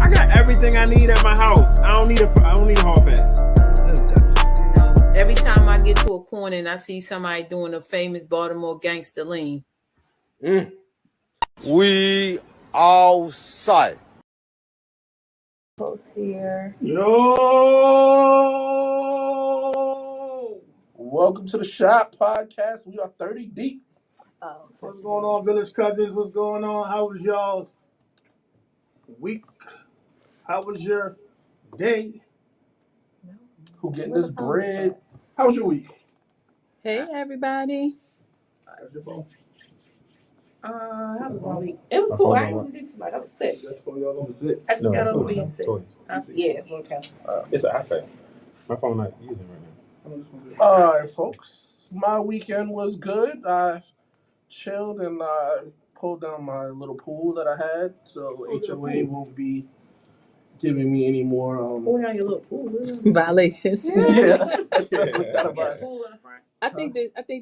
I got everything I need at my house. I don't need a hall pass. No. Every time I get to a corner and I see somebody doing a famous Baltimore gangster lean. We outside. Post here. Yo! Welcome to the Shop Podcast. We are 30 deep. Oh, What's going on, Village Cousins? What's going on? How was y'all's week? How was your day? Who getting this bread? How was your week? Hey, everybody. How's your phone? how was my week? It was cool. I didn't do too much. I was sick. That's for y'all on the zip. I just got over being sick. Yeah, it's okay. It's an iPad. My phone not using right now. All right, folks. My weekend was good. I chilled and I pulled down my little pool that I had, so HOA won't be giving me any more. Pulling on your little pool. Violations. Yeah. I think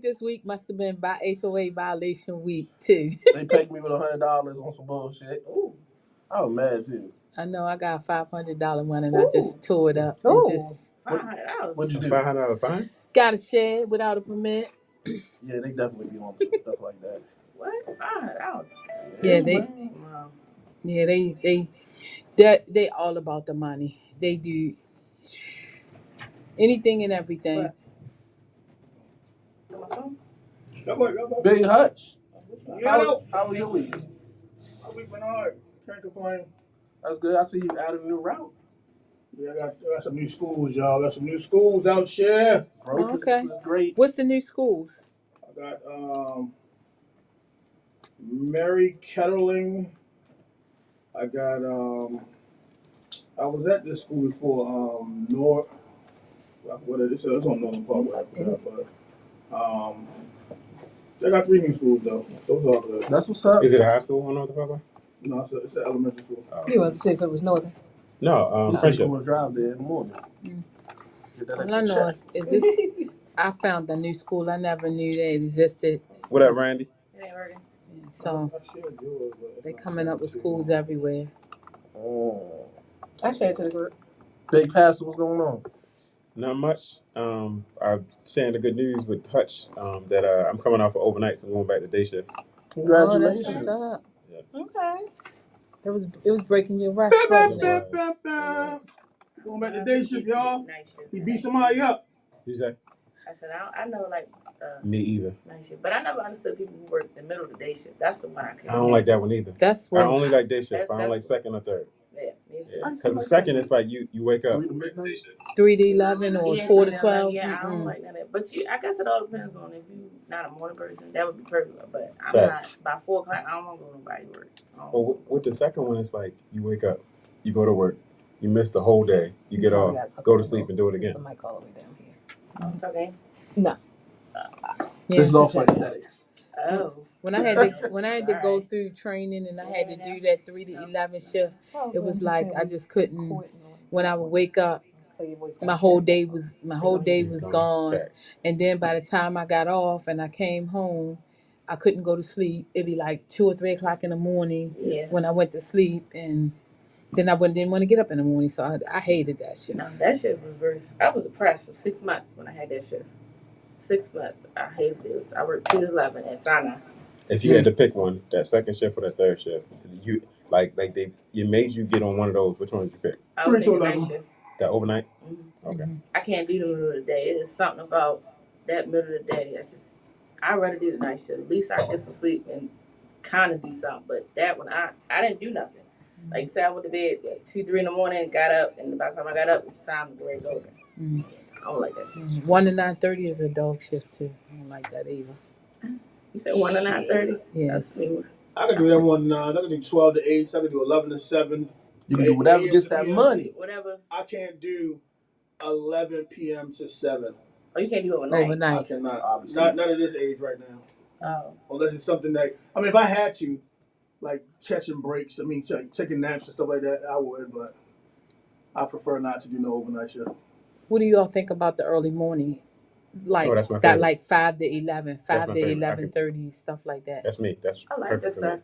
this week must have been HOA violation week too. They pegged me with $100 on some bullshit. Ooh. I was mad too. I know I got a $500 one and I just tore it up and just $500. What'd you do? $500 fine? got a shed without a permit. Yeah, they definitely be on some stuff like that. What? $500? Yeah, they all about the money. They do anything and everything. Big Hutch. How How was your week? my week went hard. Can't complain. That's good. I see you added a new route. Yeah, I got some new schools, y'all. Got some new schools out here. Growth Okay. is great. What's the new schools? I got Mary Kettling. I got I was at this school before, North. What is it? It's on Northern Parkway. I forgot, but I got 3 new schools though, so it's all good. That's what's up. Is it a high school on North Parkway? No, it's an elementary school. You want to see if it was Northern? No, You Friendship. want to drive there in the morning. Get that All I extra know check. is this. I found the new school. I never knew they existed. What up, Randy? It ain't working. So I shared yours, but it's they not coming up with shared. schools everywhere. Oh. I shared to the group. Big Pastor, what's going on? Not much. I'm sharing the good news with Hutch that I'm coming off of overnight, so I'm going back to day shift. Congratulations. Oh, that's what's up. Okay. It was breaking your rest, wasn't it? Going back to day shift, y'all. Night shift. He beat somebody up. You say? I said, I know, like, Me either. night shift. But I never understood people who work the middle of the day shift. That's the one I couldn't I don't like that one either. That's I what. only like day shift. I don't like That's- second or third. Yeah, me too. Yeah, because the second is like you wake up. 3 to midnight? 3 to 11 or Yeah, 4 to so 12. Yeah, I don't like none of that. But I guess it all depends on if you're not a morning person. That would be perfect. But I'm Facts. not. By 4 o'clock, I don't want to go to nobody work. Well, with the second one, it's like you wake up, you go to work, you miss the whole day, you get off, go to sleep, and do it again. The mic all the way down here. It's okay. Yeah. This is all for aesthetics. Oh. When I had to go through training and I had to do that 3 to 11 shift, it was like I just couldn't. When I would wake up, my whole day was gone. Facts. And then by the time I got off and I came home, I couldn't go to sleep. It'd be like 2 or 3 o'clock in the morning Yeah. when I went to sleep, and then I didn't want to get up in the morning. So I hated that shift. No, that shift was very. I was depressed for 6 months when I had that shift. 6 months. I hated it. I worked 2 to 11 at Sinai. If you had to pick one, that second shift or that third shift, you you made you get on one of those. Which one did you pick? I was 3 to in the night 11. shift. That overnight? Mhm. Okay. I can't do the middle of the day. It is something about that middle of the day. I'd rather do the night shift. At least I get some sleep and kind of do something. But that one, I didn't do nothing. Like you said, I went to bed at 2, 3 in the morning, got up, and by the time I got up, it was time to get ready to go. Mhm. I don't like that shit. 1 to 9:30 is a dog shift too. I don't like that either. You said 1 to 9:30? Yeah. That's me. I can do that one 9. I can do 12 to 8. I can do 11 to 7. You can do whatever gets that money. Whatever. I can't do 11 p.m. to 7. Oh, you can't do it overnight. I Overnight. cannot. Obviously. Not at this age right now. Oh. Unless it's something that, I mean, if I had to, like catching breaks, I mean, taking naps and stuff like that, I would, but I prefer not to do no overnight shift. What do you all think about the early morning? Like Oh, that's my that, favorite. like 5 to 11, That's 5 my to favorite. 11:30, stuff like that. That's me. That's I like perfect that for me. stuff.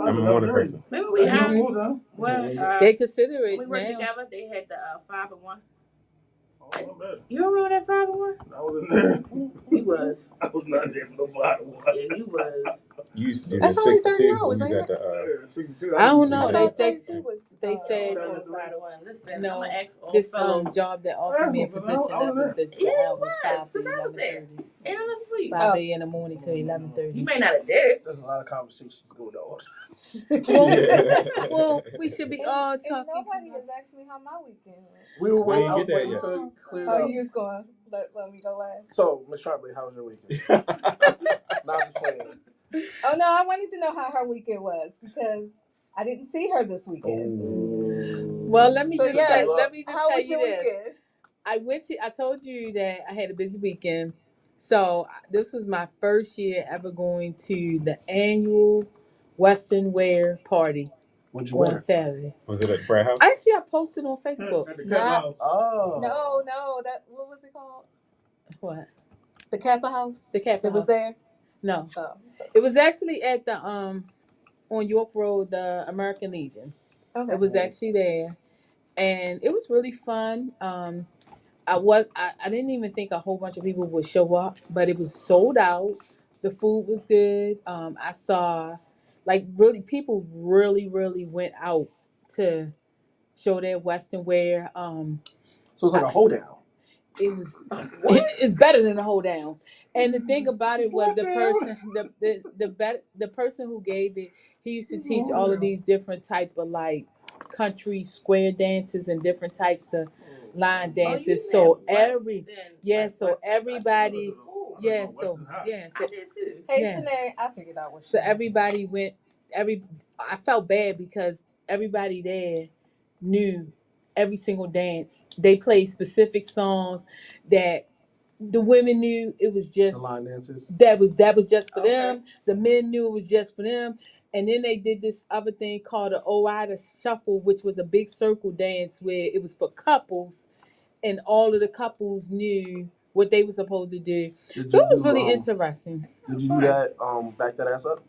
I'm a morning person. Remember we Mhm. when They consider when it we worked now. together, they had the 5-1. Oh, You don't remember that 5-1? I was in there. You was. I was not there for no 5-1. Yeah, you was. You used to do That's the only 6 to 30 2 when hours, you ain't got it? the 62. I don't know. I They thought 32 was. they said 5-1. Listen, I'm no. gonna ask all This fellow. job that offered me a position that was the Yeah, you hours was, 5 to because I was there. 11:30. And I love for you. 5 a.m. in the morning to You 11:30. may not have did it. There's a lot of conversations going on. Well, we should be all And talking. nobody has asked me how my weekend went. We were We waiting. ain't I was get that waiting yet. to clear it Oh, up. you just going to let me go last? So, Miss Sharpley, how was your weekend? Not just playing. Oh, no, I wanted to know how her weekend was because I didn't see her this weekend. Well, let me So, just yes, how tell was you your this. weekend? I told you that I had a busy weekend. So this was my first year ever going to the annual Western Wear party What'd you on wear? Saturday. Was it at Brad House? Actually, I posted on Facebook. Not, Oh. no, what was it called? What? The Kappa House? The Kappa It was House. there? No, Oh. it was actually at the on York Road, the American Legion. Okay. It was actually there, and it was really fun. I didn't even think a whole bunch of people would show up, but it was sold out. The food was good. I saw, like, really people really went out to show their Western wear. So it's like a hoedown. It was it's better than a hold down. And the thing about it was the person who gave it, he used to teach all of these different type of like country square dances and different types of line dances. So everybody I did too. Hey, Yeah. Shanae, I figured out what she so everybody went I felt bad because everybody there knew every single dance. They played specific songs that the women knew it was The just line dances. that was just for Okay. them. The men knew it was just for them. And then they did this other thing called the Owada Shuffle, which was a big circle dance where it was for couples, and all of the couples knew what they were supposed to do. So it was really interesting. Did you do that? Back that ass up?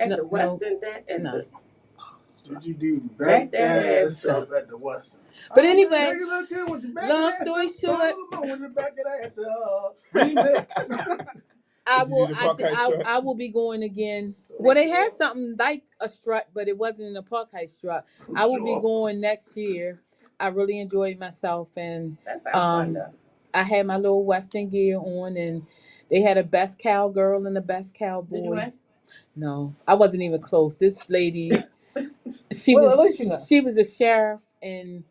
At No, the Western, that no. Did you do back that ass up at the Western? But anyway, long story short, Remix. I Did you will. do the Park High strut? I will be going again. Well, they had something like a strut, but it wasn't a Park High strut. I will be going next year. I really enjoyed myself, and That sounds fun though. I had my little Western gear on, and they had a best cowgirl and the best Did you cowboy. win? No, I wasn't even close. This lady, Well, at least you know. she was a sheriff, and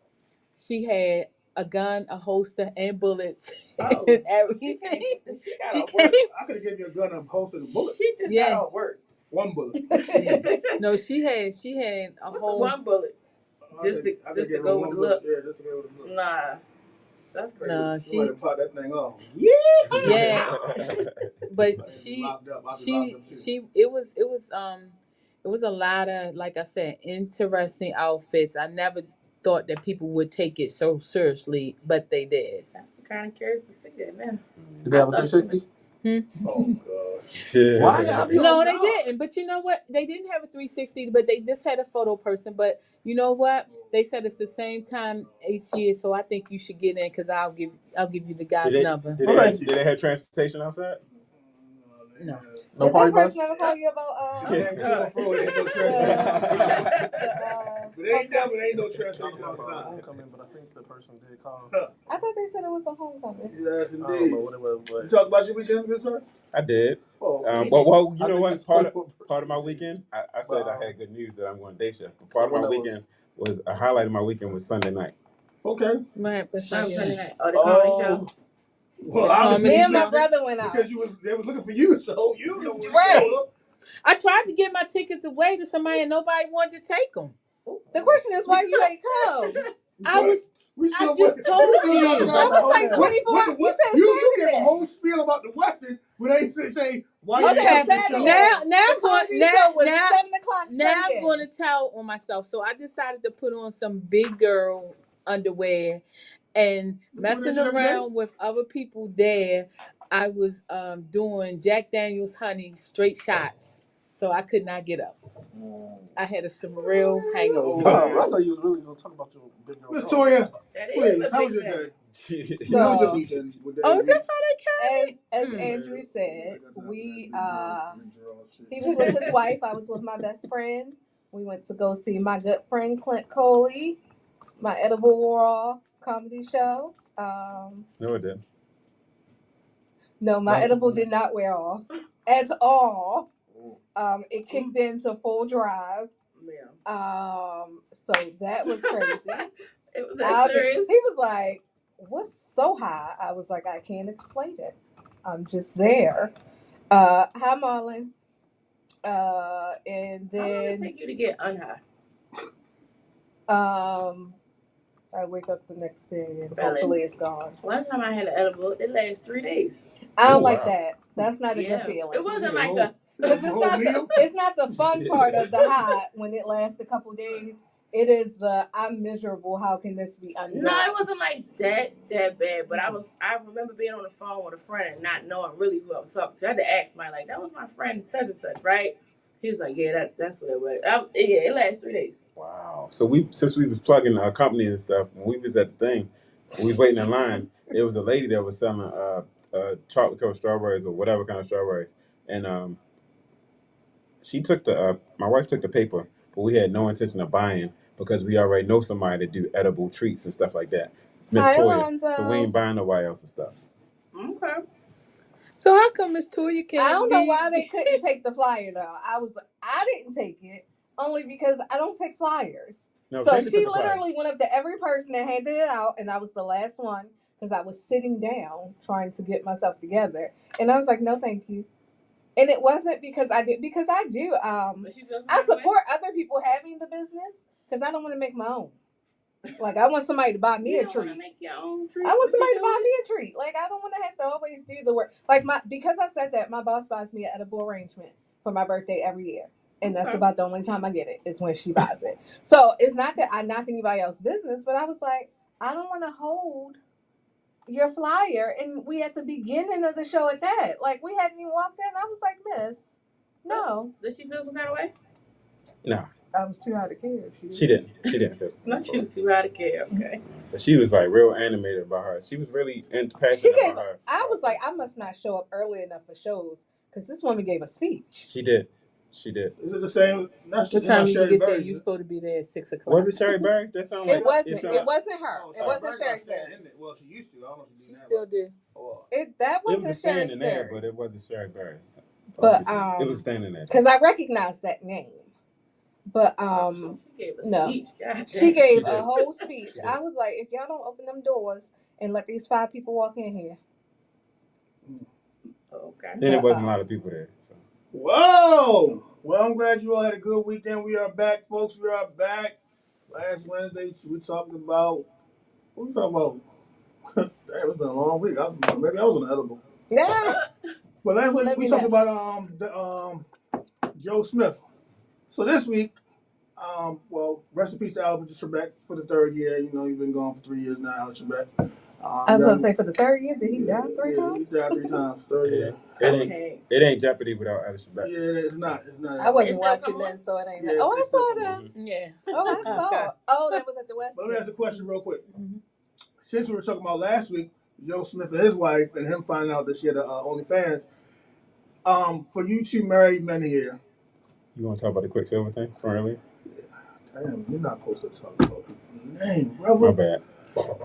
she had a gun, a holster, and bullets, Oh. and everything. She I could have given you a gun and posted a bullet. She just Yeah. got all work. One bullet. No, she had a whole. One bullet. Just to go with the look. Yeah, just to go with the look. Nah, that's crazy. No, You she. might have popped that thing off. Yeah, but it was a lot of, like I said, interesting outfits. I never thought that people would take it so seriously, but they did. I'm kind of curious to see that now. Did they have a 360? Oh gosh. Why y'all be No, on they y'all? didn't. But you know what? They didn't have a 360, but they just had a photo person. But you know what? They said it's the same time each year, so I think you should get in because I'll give you the guy's number. Did they have transportation outside? No. No Did party that bus? person ever call you about It ain't no transportation. But ain't no transportation outside. Homecoming, but I think the person did call. I thought they said it was a homecoming. Yes, I don't indeed. know what it was, You but talk about your weekend, good sir? I did. Oh, Well, you I know think what? it's Part one of my weekend, I said Wow. I had good news that I'm going to day shift. But part of my Well, that weekend was a highlight of my weekend was Sunday night. okay. Right, but Oh, the comedy Oh. show. Well, comedy obviously, Me and show. my brother went out. because they was looking for you, so you know where Right. to go. I tried to give my tickets away to somebody and nobody wanted to take them. The question is why you ain't come. I just told you. That was like 24 hours. You said You gave a Saturday. whole spiel about the Western, but they say why you You didn't said come to the show. Saturday. Now The I'm comedy going show was now 7 o'clock now Sunday. I'm going to tell on myself. So I decided to put on some big girl underwear and messing around with other people there. I was doing Jack Daniel's honey straight shots. So I could not get up. I had some real hangover. Wow, I thought you was really gonna talk about your big girl. Miss Toya, That is please, a how was big your day. day? So, How was your weekend? Oh, that's how they carry. as Andrew said, he was with his wife. I was with my best friend. We went to go see my good friend Clint Coley, my Edible Raw comedy show. No, it didn't. No, my edible did not wear off at all. It kicked into full drive. Yeah. So that was crazy. It was that serious. He was like, "What's so high?" I was like, "I can't explain it. I'm just there." Hi, Marlon. And How long did then it take you to get unhigh? I wake up the next day and Really? hopefully it's gone. One time I had an edible, it lasts 3 days. I don't Oh, like wow. that. That's not a good feeling. It wasn't like a. Because it's not the fun part of the high when it lasts a couple days. It is the I'm miserable. How can this be undone? No, it wasn't like that bad. But I remember being on the phone with a friend and not knowing really who I was talking to. I had to ask my that was my friend such and such, right? He was like, yeah, that's what it was. It lasted 3 days. Wow. So since we was plugging our company and stuff, when we was at the thing, when we was waiting in line, it was a lady that was selling chocolate covered strawberries or whatever kind of strawberries, and she took my wife took the paper, but we had no intention of buying because we already know somebody that do edible treats and stuff like that. Miss Hi, Toya. Alonzo. So we ain't buying nobody else's stuff. Okay. So how come Miss Toya can't? I don't know why they couldn't take the flyer though. I didn't take it only because I don't take flyers. No, So Candace she took the flyer. literally went up to every person and handed it out, and I was the last one because I was sitting down trying to get myself together, and I was like, no, thank you. And it wasn't because I do. I support other people having the business because I don't want to make my own. Like I want somebody to buy me a treat. Make your own treat. I want somebody to buy me a treat. Like I don't want to have to always do the work. Like because I said that, my boss buys me an edible arrangement for my birthday every year. And that's about the only time I get it is when she buys it. So it's not that I knock anybody else's business, but I was like, I don't want to hold your flyer. And we at the beginning of the show at that. Like we hadn't even walked in. I was like, Miss, no. Did she feel some kind of way? No. I was too high to care. She didn't feel Not you too high to care, okay. But she was like real animated about her. She was really passionate about her. I was like, I must not show up early enough for shows because this woman gave a speech. She did. Is it the same? What time did you get there? You supposed to be there at 6 o'clock. Was it Sherry Berry? That sounded like It wasn't her. It wasn't Sherry Berry. Well, she used to. I don't know if She still did. That It was wasn't standing Sherry there, Berry. but it wasn't Sherry Berry. But it was standing there. because I recognized that name. But she gave a no, speech. she gave a whole speech. I was like, if y'all don't open them doors and let these 5 people walk in here. Okay. Then it wasn't a lot of people there. So. Whoa! Well, I'm glad you all had a good weekend. We are back, folks. We are back. Last Wednesday, we talked about. What we talking about? Damn, it's been a long week. Maybe I was on the edible. Yeah. But last week we talked about Joe Smith. So this week, well, rest in peace to Albert Trebek for the 3rd year. You know, he's been gone for 3 years now, Albert Trebek. I was going to say for the 3rd year, did he die 3 times? He died 3 times. 3rd year. It ain't Jeopardy without Alice Trebek. Yeah, it's not. I wasn't watching then, so it ain't. Yeah, I saw that. Yeah. Oh, I saw it. Oh, that was at the West. But let me ask a question real quick. Mm-hmm. Since we were talking about last week, Joe Smith and his wife, and him finding out that she had OnlyFans, for you 2 married men here. You want to talk about the Quicksilver thing from earlier? Damn, you're not supposed to talk about people's name, brother. My bad.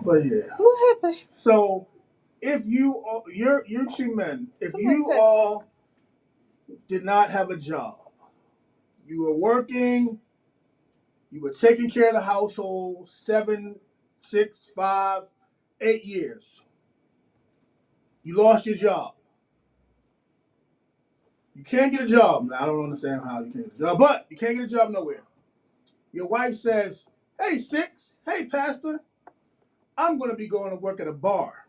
But yeah. What happened? So, if you're 2 men, if you all did not have a job, you were working, you were taking care of the household 7, 6, 5, 8 years. You lost your job. You can't get a job. Now, I don't understand how you can't get a job, but you can't get a job nowhere. Your wife says, hey, Six, hey, Pastor, I'm going to be going to work at a bar.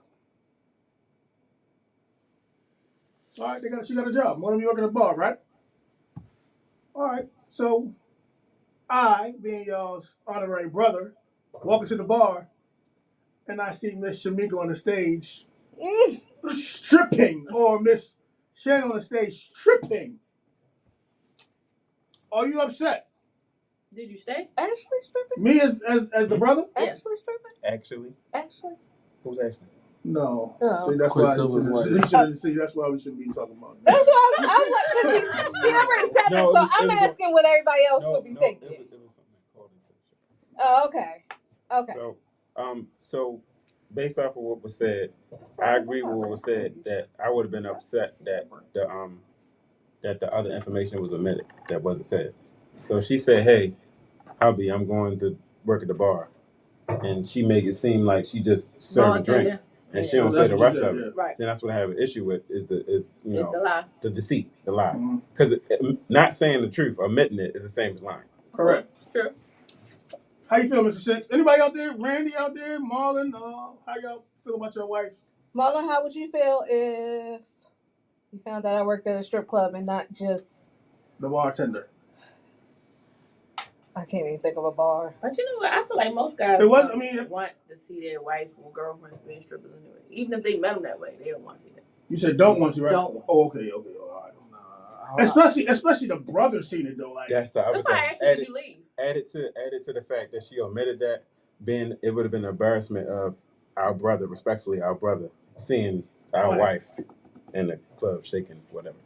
All right, she got a job. I'm going to be working at a bar, right? All right, so I, being y'all's honorary brother, walk into the bar, and I see Miss Shamika on the stage stripping, or Miss Shannon on the stage stripping. Are you upset? Did you stay? Ashley stripping? Me as the brother? Yeah. Ashley stripping? Actually, Ashley? who's actually? No. Oh. See, that's Quit why Silver's wife. that's why we shouldn't be talking about it. That's why I'm like, because he already said that, No, so it I'm was asking what everybody else would be thinking. It was something called it. Oh, okay. Okay. So based off of what was said, I agree with what was said, that I would have been upset that the other information was omitted that wasn't said. So she said, "Hey, hubby, I'm going to work at the bar," and she make it seem like she just serving Bartender. drinks, and she Yeah. don't say That's the what rest she said, of it. Right. Then that's what I have an issue with is It's the lie. the deceit, the lie, Mhm. because not saying the truth, omitting it is the same as lying. Correct. True. How you feel, Mr. Six? Anybody out there? Randy out there? Marlon? How y'all feel about your wife? Marlon, how would you feel if you found out I worked at a strip club and not just, The bartender. I can't even think of a bar. But you know what? I feel like most guys want to see their wife or girlfriends being strippers anyway. Even if they met them that way, they don't want to see that. You said don't want to, right? Don't want. Oh, okay, all right. Especially the brother seen it though. Like That's the other That's why I thing. asked you, did you leave? Added to the fact that she omitted that, then it would have been an embarrassment of our brother, respectfully, our brother, seeing our wife in the club shaking whatever.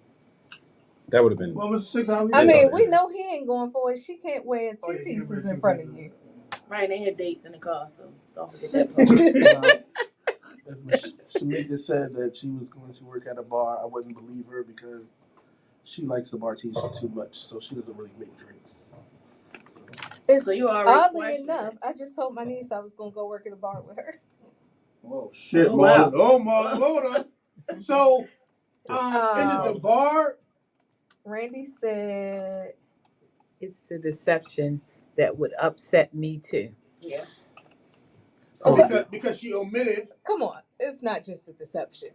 That would have been. Well, Mr. Six, how I mean, okay. we know he ain't going for it. She can't wear two pieces in front of you. Right, they had dates in the car, so don't forget that part. If Shamika said that she was going to work at a bar, I wouldn't believe her because she likes the bartesian too much, so she doesn't really make drinks. It's So you already oddly questioned enough, it. I just told my niece I was gonna go work at a bar with her. Oh shit, Oh, wow. Marlon. Oh, Marlon, hold on. So, is it the bar? Randy said It's the deception that would upset me too. Yeah. Because she omitted. come on, it's not just a deception.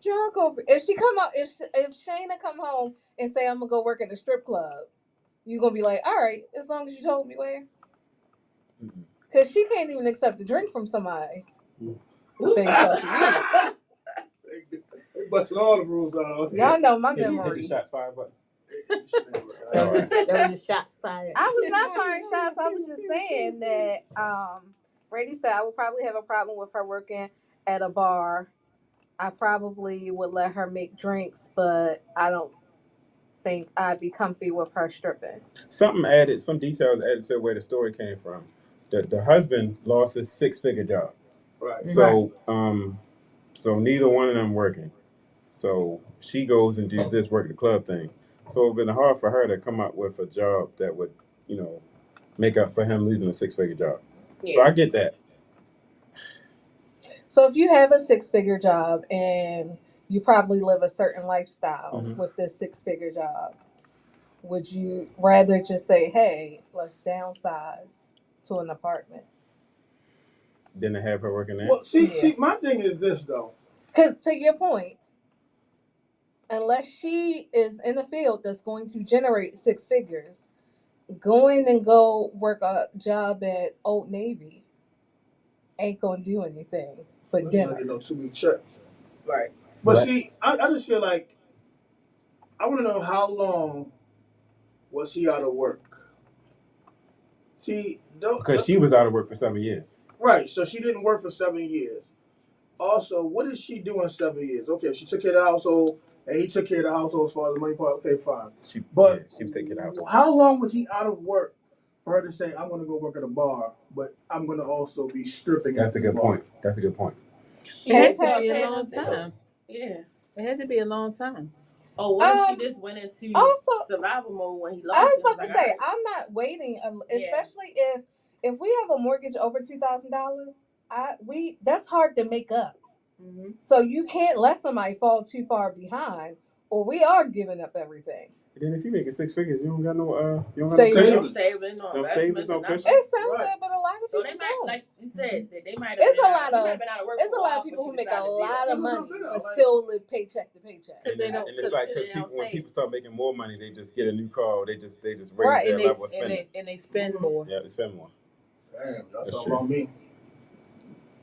Y'all go if she come out if Shayna come home and say I'm gonna go work at a strip club, you gonna be like, all right, as long as you told me where. Because she can't even accept a drink from somebody. Based off of you. They busted all the rules out. Y'all know my Hit memory. the shots fired button. That was a shots fired. I was not firing shots. I was just saying that Brady said I would probably have a problem with her working at a bar. I probably would let her make drinks, but I don't think I'd be comfy with her stripping. Some details added to where the story came from. The husband lost his 6-figure job. Right. So so neither one of them working. So she goes and does this work at the club thing. So it's been hard for her to come up with a job that would, make up for him losing a 6-figure job. Yeah. So I get that. So if you have a 6-figure job and you probably live a certain lifestyle with this 6-figure job, would you rather just say, hey, let's downsize to an apartment? Than to have her working there? Well, see, my thing is this, though. Because to your point, unless she is in a field that's going to generate 6 figures, going and go work a job at Old Navy ain't going to do anything but dinner. You know, 2-week check. Right. But see, I just feel like I want to know how long was she out of work? See, because she was out of work for 7 years. Right, so she didn't work for 7 years. Also, what did she do in 7 years? Okay, she took care of the household, and he took care of the household as far as the money part. Okay, fine. She was taking care of the household. How long was he out of work for her to say, I'm going to go work at a bar, but I'm going to also be stripping? That's a good point. That's a good point. It had to be a long time. Yeah. It had to be a long time. Oh, what if she just went into survival mode when he lost? I was about to say, I'm not waiting, especially if we have a mortgage over $2,000. That's hard to make up. Mm-hmm. So you can't let somebody fall too far behind, or we are giving up everything. And then if you make 6 figures, you don't got no savings. No savings, no cushion. It sounds good, but a lot of people don't. Like you said, they might have it's been a lot of been out of work. It's a lot of people who make a lot of money but still live paycheck to paycheck. And it's like when people start making more money, they just get a new car. They just raise their level of spending. And they spend more. Yeah, they spend more. Damn, that's all about me.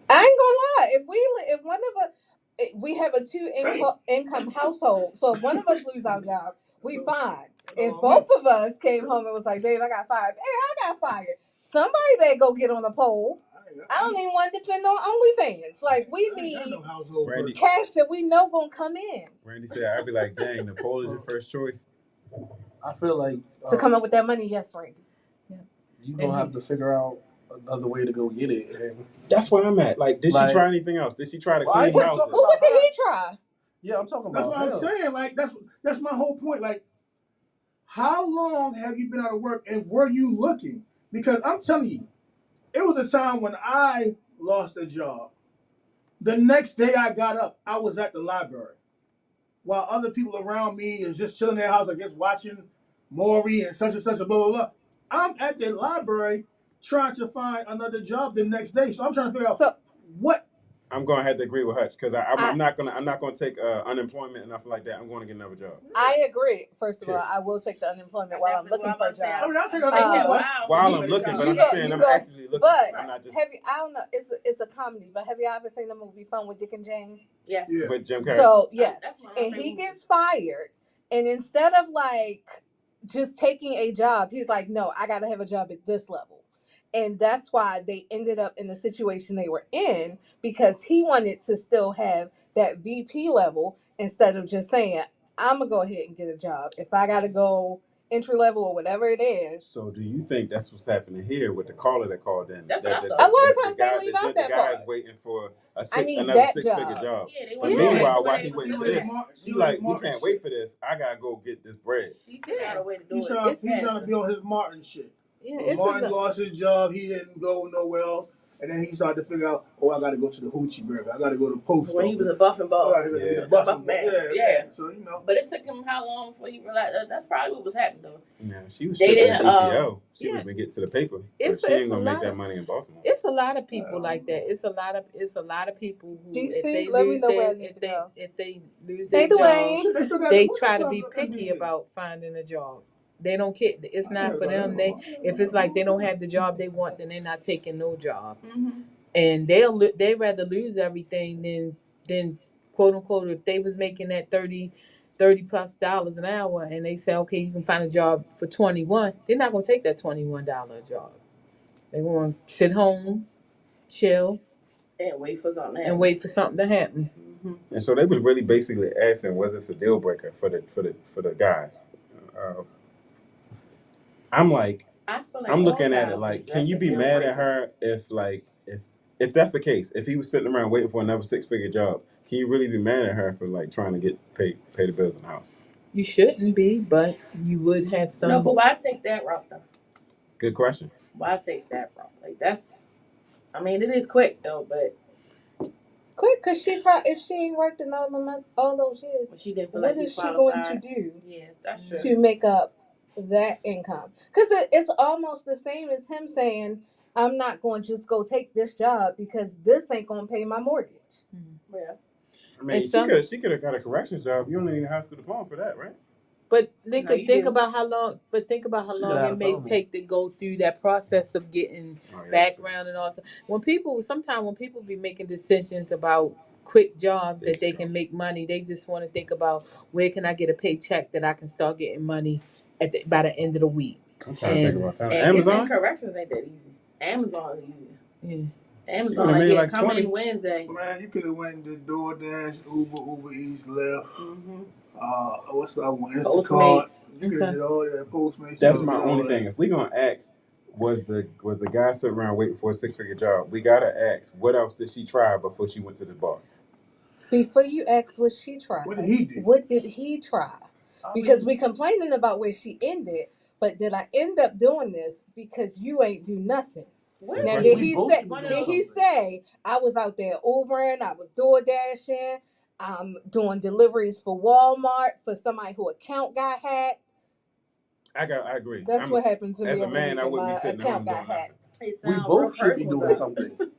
I ain't gonna lie. If one of us, we have a 2 income household, so if one of us lose our job, we fine. if both of us came home and was like, babe, I got fired. Hey, I got fired. Somebody better go get on the pole. I don't even want to depend on OnlyFans. Like, we need Randy, cash that we know gonna come in Randy said, I'd be like, dang, the poll is your first choice. I feel like to come up with that money. Yes, Randy. you're gonna have to figure out another way to go get it. And That's where I'm at. Like, did she Like- thy anything else? Did she try to Well, I clean ain't houses? talking What did he try? yeah, I'm talking That's about. what I'm saying. Like that's my whole point. Like, how long have you been out of work, and were you looking? Because I'm telling you, it was a time when I lost a job. The next day I got up, I was at the library, while other people around me is just chilling in their house, I guess, watching Maury and such, blah blah blah. I'm at the library trying to find another job the next day. So I'm trying to figure out what. I'm gonna have to agree with Hutch because I'm not gonna take unemployment and nothing like that. I'm going to get another job. I agree. First of all, I will take the unemployment while I'm looking for a job. I mean, I'll take While I'm looking, but I'm saying I'm actively looking. But I'm not just I don't know. It's a comedy, but have you ever seen the movie Fun with Dick and Jane? Yeah. with Jim Carrey. So yes, That's my and favorite he movie. gets fired, and instead of like just taking a job, he's like, no, I got to have a job at this level. And that's why they ended up in the situation they were in, because he wanted to still have that VP level instead of just saying, I'm going to go ahead and get a job. If I got to go entry level or whatever it is. So do you think that's what's happening here with the caller that called in? That's what I thought. A lot of times they leave out the that guy's part. waiting for need another that six-figure job. job. Yeah, they But want to meanwhile, go while where he they- waiting for where this, they- she like, we can't wait for this. I gotta go get this bread. She figured out a way to do He's it. trying It's to faster. be on his Martin shit. Yeah, When Martin lost his job, he didn't go nowhere else. And then he started to figure out, I got to go to the Hoochie Burger. I got to go to Post. When he was a buff and ball. Yeah. Buff man. Yeah. Yeah. So, you know. But it took him how long before he realized that's probably what was happening though. Yeah, she was They stripping didn't, ATL. She yeah. was gonna get to the paper. It's- But she it's ain't a gonna make lot that of- money in Baltimore. It's a lot of people like that. It's a lot of people who DC, if they let me lose know where I their need if to they go. if they lose Hey, their job, Dwayne. They still got they the try to What's be up, picky NBC? about finding a job. They don't care. It's not for them. If it's like they don't have the job they want, then they're not taking no job. Mm-hmm. And they rather lose everything than quote unquote, if they was making that $30 plus an hour and they say, okay, you can find a job for 21, they're not gonna take that $21 job. They want to sit home, chill, And wait for something to happen. and wait for something to happen. Mm-hmm. And so they was really basically asking, was this a deal breaker for the guys? I'm like, I feel like I'm all looking at guys, it like, that's can you a be deal mad breaker. at her if that's the case? If he was sitting around waiting for another six-figure job, can you really be mad at her for like trying to get pay the bills in the house? You shouldn't be, but you would have some. No, but why take that route though? Good question. Why take that route? Like that's, I mean, it is quick though, but Quick, because if she ain't worked in all those years, she didn't feel what like is she she going to qualified. do Yeah, that's true. to make up that income? Because it's almost the same as him saying, I'm not going to just go take this job because this ain't going to pay my mortgage. Yeah. I mean, she could have got a corrections job. You don't need a high school diploma for that, right? But No, you think do. about how long. But think about how She long got it may a take to go through that process of getting background and all stuff. When people be making decisions about quick jobs that they can make money, they just want to think about where can I get a paycheck that I can start getting money by the end of the week. I'm trying to think about that. And Amazon? getting corrections ain't that easy. Amazon is easy. Yeah. Amazon, made like, like come 20. in Wednesday. Man, you could have went to DoorDash, Uber Eats, Lyft. Mm-hmm. What's the other one? Instacart. Postmates. You could have did all that. Postmates. That's my only thing. If we gonna ask, was the guy sitting around waiting for a six-figure job? We gotta ask, what else did she try before she went to the bar? Before you ask what she tried, What did he do? what did he try? Because we complaining about where she ended, but did I end up doing this because you ain't do nothing? Good Now, question. did he both say I was out there Ubering, I was door dashing, doing deliveries for Walmart for somebody who account got hacked? I agree. That's what happened to me. As a over man, the I weekend. wouldn't be My sitting account home got doing hacked. nothing. It We sounds both real should be personal, doing though. something.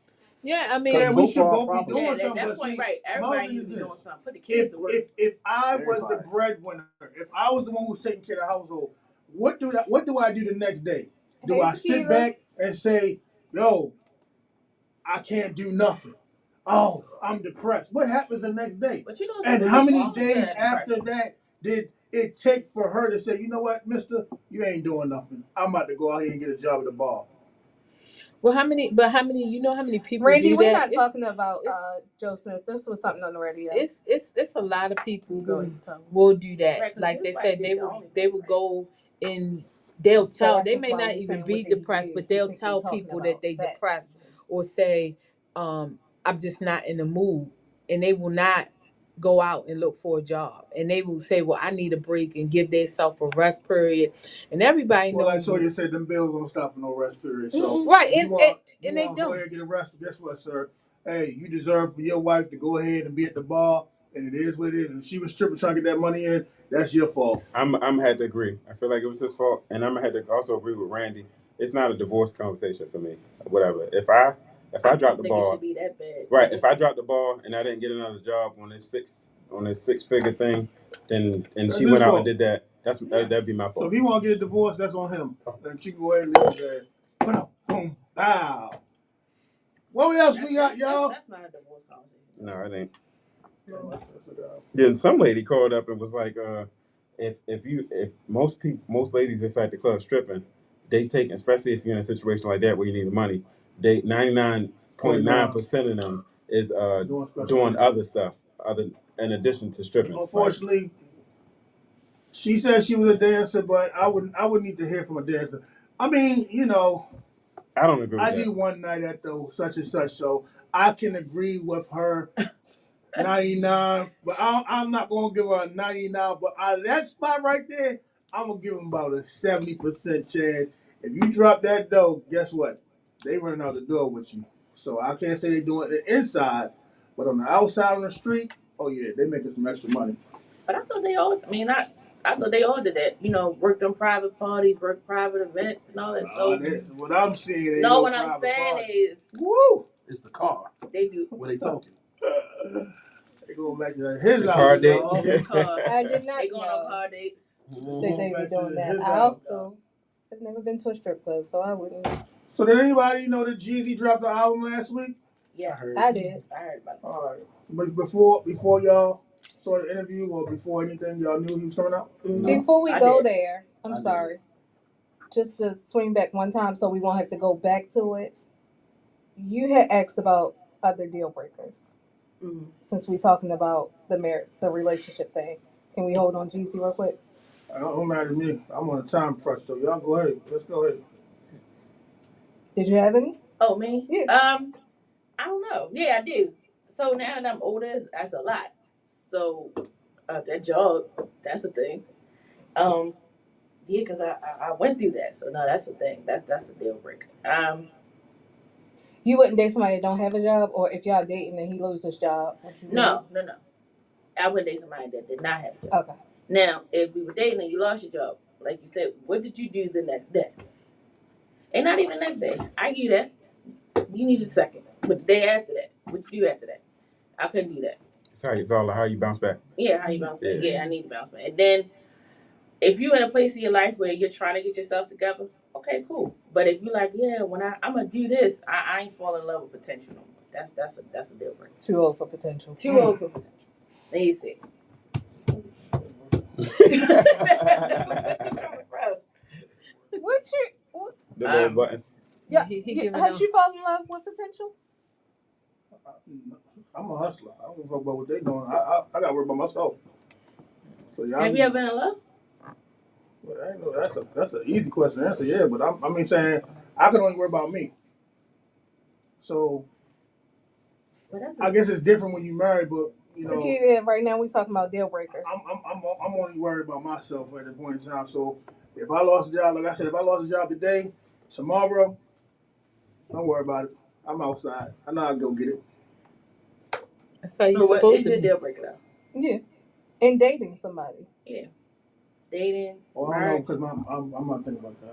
Yeah, I mean, Yeah, we should both both are be doing Yeah, at something. that But point, see, right? my Everybody thing needs is to be doing this. something. Put the kids to work. If I was the Everybody. breadwinner, if I was the one who was taking care of the household, what do I do the next day? Do Hey, I sit Tequila. back and say, "Yo, I can't do nothing. Oh, I'm depressed." What happens the next day? But you know, And some how people many fall into days that after depression. that did it take for her to say, you know what, mister, you ain't doing nothing. I'm about to go out here and get a job at the bar. Well, how many? But how many? You know how many people Randy, do we're that? not talking about it's Joe Smith. This was something on the radio. it's a lot of people Go who ahead, tell me. will do that. Right, 'cause Like his they wife said, did they the would OnlyFans, they would right? go and they'll But tell. I They think may while not we're even saying be what they depressed, do, but he they'll thinks we're tell talking people that about they that. depressed or say, I'm just not in the mood, and they will not go out and look for a job, and they will say, well, I need a break and give themselves a rest period, and everybody Well, like knows. Toya said, them bills don't stop for no rest period. So Right, if you and want, and you they want to go don't. ahead and get arrested, guess what, sir? Hey, you deserve for your wife to go ahead and be at the bar, and it is what it is. And she was stripping trying to get that money in. That's your fault. I'm had to agree. I feel like it was his fault, and I'm had to also agree with Randy. It's not a divorce conversation for me. Whatever. If I I drop don't the think it ball, should be that bad. right? If I drop the ball and I didn't get another job on this six figure thing, then and That's she his went out fault. and did that. That'd be my So fault. if he want to get a divorce, that's on him. And she can go ahead and leave his ass. Boom, boom, bow. What else we got, y'all? That's not a divorce conversation. No, it ain't. No. Then some lady called up and was like, if most ladies inside the club stripping, they take, especially if you're in a situation like that where you need the money, they 99.9% of them is doing other stuff other in addition to stripping. Unfortunately, she said she was a dancer, but I would need to hear from a dancer. I mean, you know, I don't agree with I that. did one night at the such and such, so I can agree with her 99, but I'm not gonna give her a 99. But out of that spot right there, I'm gonna give him about a 70% chance. If you drop that dough, guess what? They running out the door with you. So I can't say they doing it inside, but on the outside on the street, oh yeah, they making some extra money. But I thought they all. I mean, I thought they all did that. You know, worked on private parties, worked private events, and all that. So What I'm seeing, they no, go what I'm private saying parties. is, Woo! It's the car they do. where they talking. They going back to his The house, car date. y'all. I did not They going on know car dates. that they be Back to doing that. his I house. also have never been to a strip club, so I wouldn't. So did anybody know that Jeezy dropped the album last week? Yes, I did. I heard about that. All right. But before y'all saw the interview or before anything, y'all knew he was coming out? No. Before we I go did. there, I'm sorry. Just to swing back one time so we won't have to go back to it. You had asked about other deal breakers. Mm-hmm. Since we're talking about the relationship thing. Can we hold on Jeezy real quick? Don't matter to me. I'm on a time press, so y'all go ahead. Let's go ahead. Did you have any? Oh, me? Yeah. I don't know. Yeah, I do. So now that I'm older, that's a lot. So that job, that's a thing. Yeah, because I went through that. So no, that's the thing. That's a deal breaker. You wouldn't date somebody that don't have a job, or if y'all dating and he loses his job? No. I wouldn't date somebody that did not have a job. Okay. Now, if we were dating and you lost your job, like you said, what did you do the next day? And not even the next day. I give you that. You needed a second. But the day after that, what you do after that? I couldn't do that. It's all how you bounce back. Yeah, how you bounce back. Yeah, I need to bounce back. And then, if you're in a place in your life where you're trying to get yourself together, okay, cool. But if you're like, yeah, when I'm gonna do this, I ain't fall in love with potential no more. That's a deal breaker. Too old for potential. Too old for potential. Let me see. What you? The little buttons. Yeah. He giving Has them- she fallen in love with potential? I'm a hustler. I don't give a fuck about what they doing. I got to worry about myself. So y'all. Have you ever been in love? Well, I ain't know that's an easy question to answer. Yeah, but I mean saying I can only worry about me. So But that's I guess it's different when you married, but you To know. keep it right now, we talking about deal breakers. I'm only worried about myself at the point in time. So if I lost a job, like I said, if I lost a job today, tomorrow, don't worry about it. I'm outside. I know I'll go get it. That's how you so what supposed is to your be. deal breaker though? Yeah. And dating somebody. Yeah. Dating. Well, I don't know because I'm not thinking about that.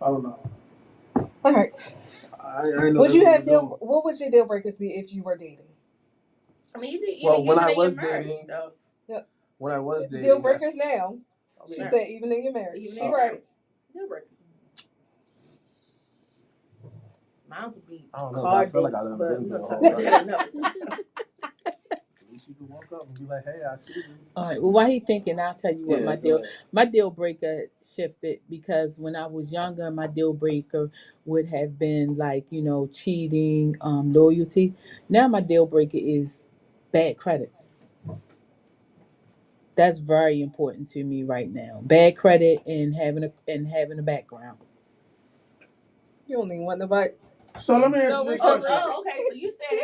I don't know. All right. I know. Would you have what would your deal breakers be if you were dating? I mean, you Well, when I even in was your marriage, dating- though. When I was dating, Deal breakers now. She Sure. said even in your marriage. Even in She your right. marriage. Deal breaker. Mine would be I don't know, car I feel like dates, I done but been we're through gonna a talk whole about that another time. at least you can walk something. Be like, hey, I see you. All right. Well, while he thinking, I'll tell you what Yeah, my go deal breaker shifted because when I was younger, my deal breaker would have been like cheating, loyalty. Now my deal breaker is bad credit. That's very important to me right now. Bad credit and having a background. You only want nobody. So let me ask No, you this because question. Okay. So you said She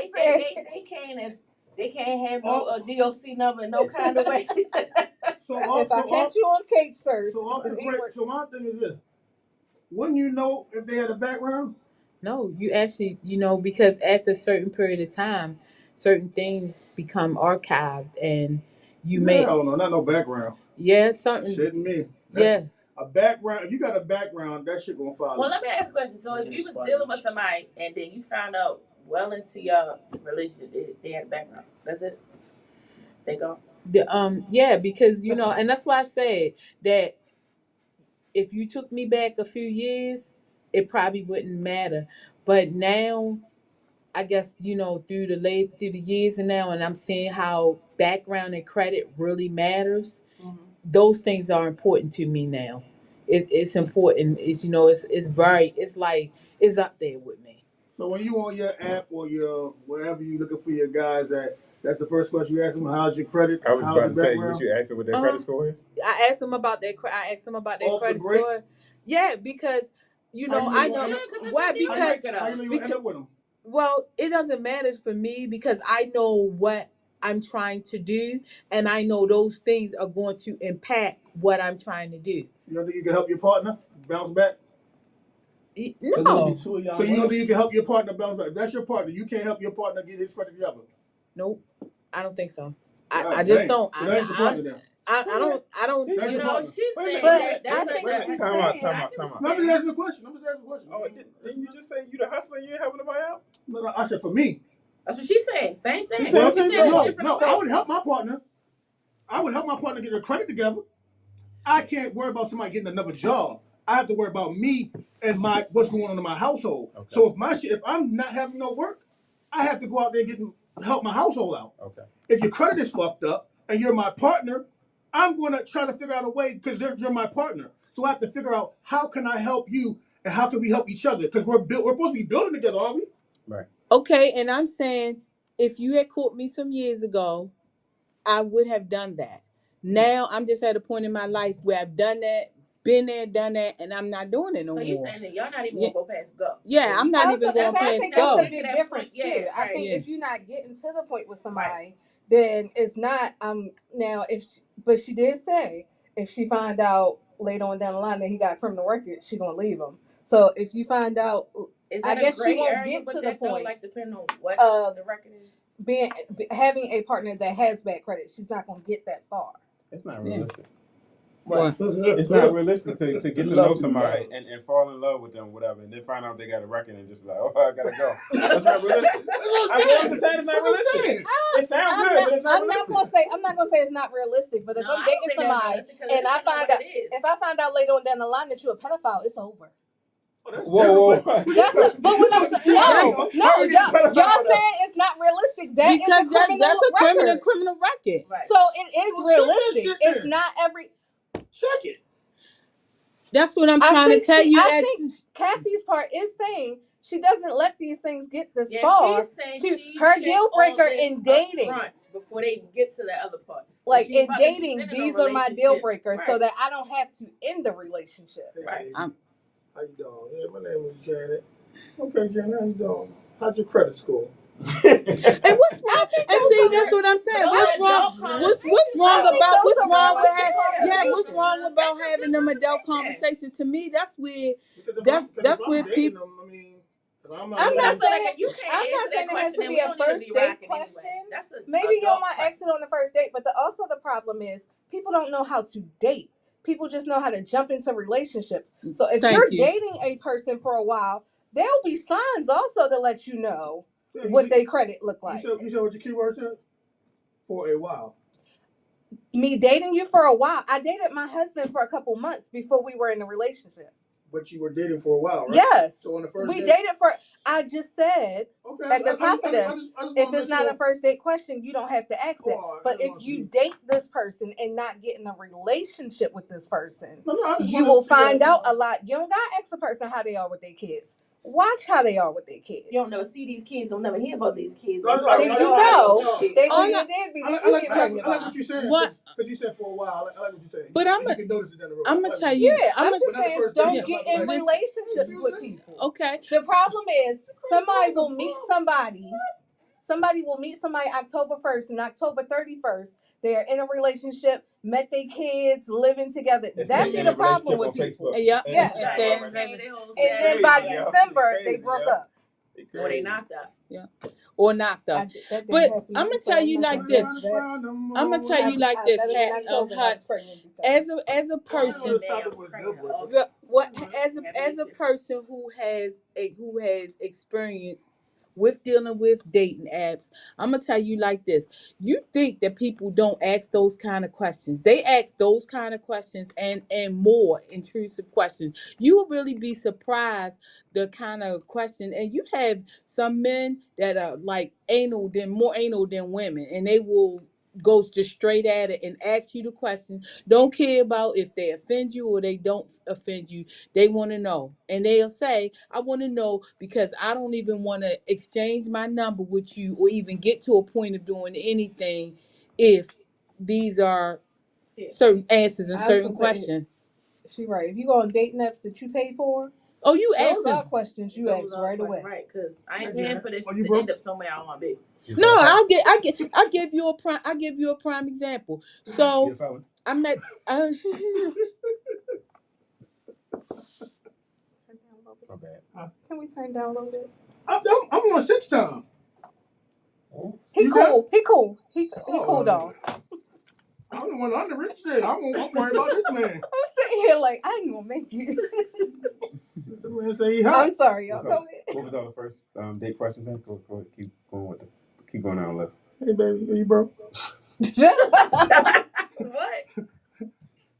they can't have no DOC number in no kind of way. if I catch you on cake, sir. So my thing is this: wouldn't you know if they had a background? No, you actually, because at a certain period of time, certain things become archived and you may, Hell no, not no background. yeah, certain, Shitting me. yeah. A background. If you got a background, that shit gonna follow. Well, let me ask a question. So if you was dealing with somebody and then you found out well into your relationship they had a background, that's it. They go. Yeah, because and that's why I said that if you took me back a few years, it probably wouldn't matter. But now, I guess through the years and now, and I'm seeing how background and credit really matters. Those things are important to me now. It's important. It's up there with me. So when you on your app or your wherever you looking for your guys, that's the first question you ask them. How's your credit? I was How's about your to say, background? what you asked them what their credit score is? I asked them about their Off the credit break? score. Yeah, because I know why. Because How you know you end up with them? well, it doesn't matter for me because I know what I'm trying to do, and I know those things are going to impact what I'm trying to do. You don't think you can help your partner bounce back? No, So you don't think you can help your partner bounce back? If that's your partner, you can't help your partner get his credit together. nope, I don't think so. God I just dang. don't. So that's your partner then. I don't. That's your partner. She's Wait a saying minute, that. But I think That's she's Time out, saying. time out, time out. No, I'm just asking a question. Oh, didn't you just say you the hustler? You ain't helping nobody out? No, I said for me. That's what she's saying. Same thing. She said the She's same saying thing. No, I would help my partner. I would help my partner get their credit together. I can't worry about somebody getting another job. I have to worry about me and what's going on in my household. Okay. So if I'm not having no work, I have to go out there and help my household out. Okay. If your credit is fucked up and you're my partner, I'm going to try to figure out a way because you're my partner. So I have to figure out how can I help you and how can we help each other? Because we're supposed to be building together, aren't we? Right. Okay, and I'm saying if you had caught me some years ago, I would have done that. Now I'm just at a point in my life where I've done that, been there, done that, and I'm not doing it no So more. you saying that y'all not even gonna go past go? Yeah, I'm not even going I past think go. that's a big difference too. Yeah, I right. think Yeah. if you're not getting to the point with somebody, then it's not now but she did say if she find out later on down the line that he got a criminal record, she gonna leave him. So if you find out, I guess she won't get to the point. Like depending on what the record is. Having a partner that has bad credit, she's not gonna get that far. It's not realistic. What? It's not realistic to get to know somebody and fall in love with them, whatever, and then find out they got a record and just be like, oh, I gotta go. That's not realistic. I'm understand it's not realistic. It sounds good, but it's not realistic. I'm not gonna say it's not realistic, but if I'm dating somebody and if I find out later on down the line that you're a pedophile, it's over. Whoa. But when I'm y'all saying it's not realistic. That because is that's a record. criminal record. Right. So it is realistic. It's not every. Check it. That's what I'm trying to tell you. I think Kathy's part is saying she doesn't let these things get this far. She's saying Her deal breaker in dating before they get to the other part. Like in dating, these are my deal breakers, so that I don't have to end the relationship. Right. How you doing? Yeah, my name is Janet. Okay, Janet, how you doing? How's your credit score? And what's wrong? And see, that's what I'm saying. What's wrong? What's wrong about having them adult conversations? To me, that's where people. I'm not saying it has to be a first date question. Maybe you don't want to exit on the first date, but also the problem is people don't know how to date. People just know how to jump into relationships. So if you're dating a person for a while, there'll be signs also to let you know what their credit look like. You said what your keyword said? For a while. Me dating you for a while. I dated my husband for a couple months before we were in a relationship. but you were dating for a while, right? Yes. So on the first We date, dated for. I just said okay, at the top of this, I just if wanna it's make not sure. a first date question, you don't have to ask it. Oh, I But just if wanna you see. date this person and not get in a relationship with this person, No, I just you wanna will see find that. out a lot. You don't gotta ask a person how they are with their kids. Watch how they are with their kids. You don't never see these kids. Don't never hear about these kids. No, You no, already They, no, you no, know, no. they All when I- you're deadbeat, I they like do what get pregnant by. you're saying. What? Because you said for a while. I like what you said. But you can notice it down the road. I'm I gonna like tell what you. Yeah, I'm I'ma- just But not the saying, first don't date. get I'm in like, relationships with people. Okay. The problem is somebody will meet somebody. Somebody will meet somebody October 1st and October 31st. They are in a relationship, met their kids, living together. It's That in be a the problem relationship with on people. Facebook. Yep. And Yes. it's And not say- right. And then by Crazy, yo. December, Crazy, they broke yo. up. Or they knocked out. Or knocked up. But I'ma tell you like this. I'ma tell you like this. Hutch, as a person, as a person who has experience with dealing with dating apps, I'm gonna tell you like this. You think that people don't ask those kind of questions. They ask those kind of questions and more intrusive questions. You will really be surprised the kind of question. And you have some men that are like more anal than women, and they will go just straight at it and ask you the question. Don't care about if they offend you or they don't offend you. They want to know. And they'll say, I want to know because I don't even want to exchange my number with you or even get to a point of doing anything if these are certain answers and certain questions. She right. If you go on dating apps that you pay for, Oh, you those ask them. are questions you ask right away. Right, because I ain't paying for this Are you to broke? end up somewhere I don't want to be. No, I give you a prime example. So I met My bad. Can we turn down a little bit? I'm on 6 time. He You cool. He cool. He cool dog. I'm the one under rich shit. I'm worried about this man. I'm sitting here like I ain't gonna make it. The man say he hot. I'm sorry, y'all. What's Go up? ahead. What was all the first date questions? Then go keep going with it. Keep going down the list. Hey baby, are you broke? What?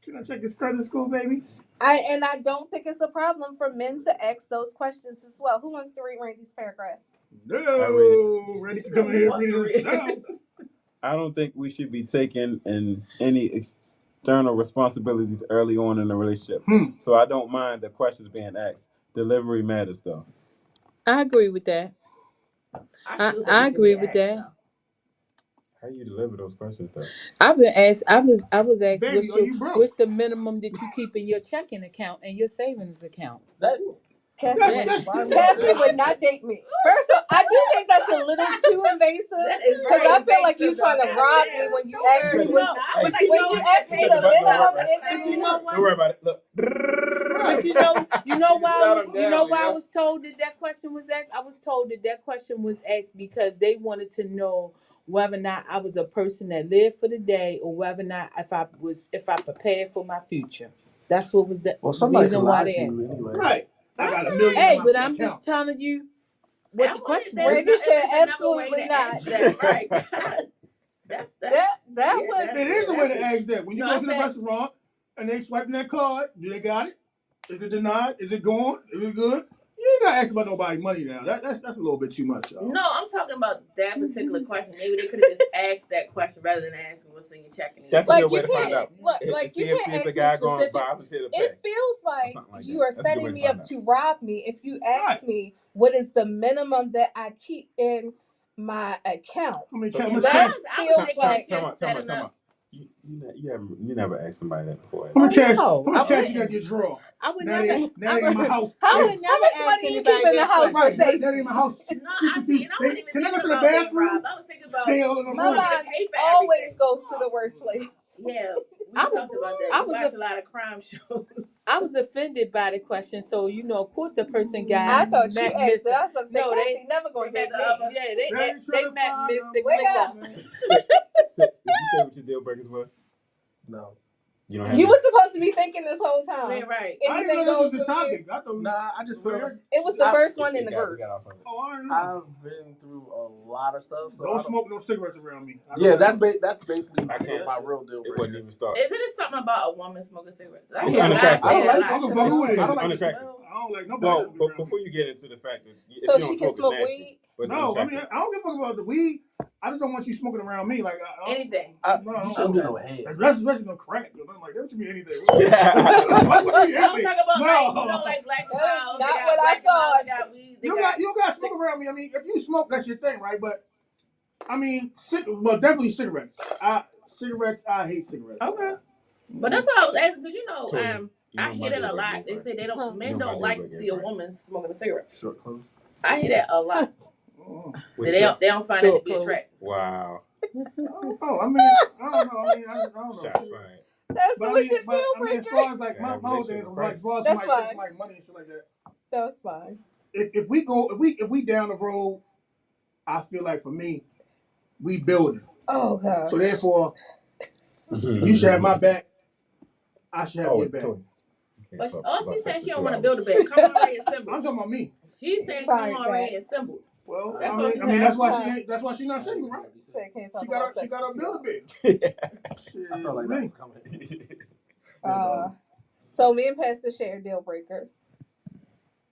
Can I check your credit score, baby? I don't think it's a problem for men to ask those questions as well. Who wants to read Randy's paragraph? No, ready to come in here and read it himself. I don't think we should be taking any external responsibilities early on in a relationship. So I don't mind the questions being asked. Delivery matters, though. I agree with that. I agree with that. How you deliver those questions, though? I've been asked. I was asked, Baby, what's the minimum that you keep in your checking account and your savings account? Kathy would not date me. First of all, I do think that's a little too invasive because I feel like you trying to rob me when you ask me when you ask me the minimum. Don't worry about it. Look. But you know why I was told that question was asked? I was told that question was asked because they wanted to know whether or not I was a person that lived for the day or whether or not if I prepared for my future. That's what was the reason why they asked. Anyway. Right. I got $1 million. Hey, but I'm just telling you what the question was. Randy said absolutely not. Right. That was. It is a way to ask that. When you go to the restaurant and they swiping that card, do they got it? Is it denied? Is it gone? Is it good? You ain't gotta ask about nobody's money now. That's a little bit too much, y'all. No, I'm talking about that particular question. Maybe they could have just asked that question rather than asking what's in your checking. That's a good way to find out. Like you can't ask me specific. It feels like you are setting me up to rob me if you ask me what is the minimum that I keep in my account. That feels like You never asked somebody that before. How much cash you got in your drawer? I would that never. Ain't in my house. I would never much ask money you anybody keep in the house for safety? That ain't my house. No, I see. And I wasn't even Can I go to thinking the about that, bathroom? Rob. I was thinking about my mind always goes to the worst place. Yeah, we talked about that. We watched a lot of crime shows. I was offended by the question, so of course the person got. I thought you asked it. I was about to say, no, they never gonna date me. Yeah, they met Mr. Wake Glicker. up. Did you say what your deal breakers was? No. You don't have You to. were supposed to be thinking this whole time. Right. I didn't Anything know goes this was with the you. topic. I thought Nah, I just feel like It was the first one in It the got, we group. got off of it. Oh, I didn't know. I've been through a lot of stuff, so Don't smoke no cigarettes around me. Yeah, that's basically I can't. my real deal It breaker. wasn't even start. Isn't it something about a woman smoking cigarettes? I It's hear a lot unattractive. say I don't that a like lot. smoking, but who it is? I don't like the Unattractive. smell. I don't like nobody No, smoking but around me. before you get into the fact that if So you she don't can smoke, smoke it's nasty. weed? But it's No, I mean, unattractive. I don't give a fuck about the weed. I just don't want you smoking around me. Like, Anything. You shouldn't do no head. especially no crack. Nothing like that. What you mean anything? Yeah. What you mean I'm anything? talking about No. like, you know, like Black and That Miles. is not what I thought. You don't got to smoke around me. I mean, if you smoke, that's your thing, right? But I mean, definitely cigarettes. I hate cigarettes. Okay. But that's what I was asking, because Toya, I hear that a lot. They say men don't like to see a woman smoking a cigarette. Short clothes. I hear that a lot. With They don't find it to be Short attractive. Wow. Oh, I mean, I don't know. I don't know. Shots fired. That's But what's your but deal I mean, as breaker. far as like my whole thing is like, as far as That's somebody fine. like money and shit like that. That's fine. If we down the road, I feel like for me, we building. Oh god. So therefore, you should have my back. I should have your back. But she's saying she don't want to build a bed. Come on, Ray, assemble. I'm talking about me. She's saying come on, Ray, assemble. Well, That's I mean that's why she ain't. That's why she's not single, right? She got to build a bed. I felt like that was coming. So me and Pastor share a deal breaker.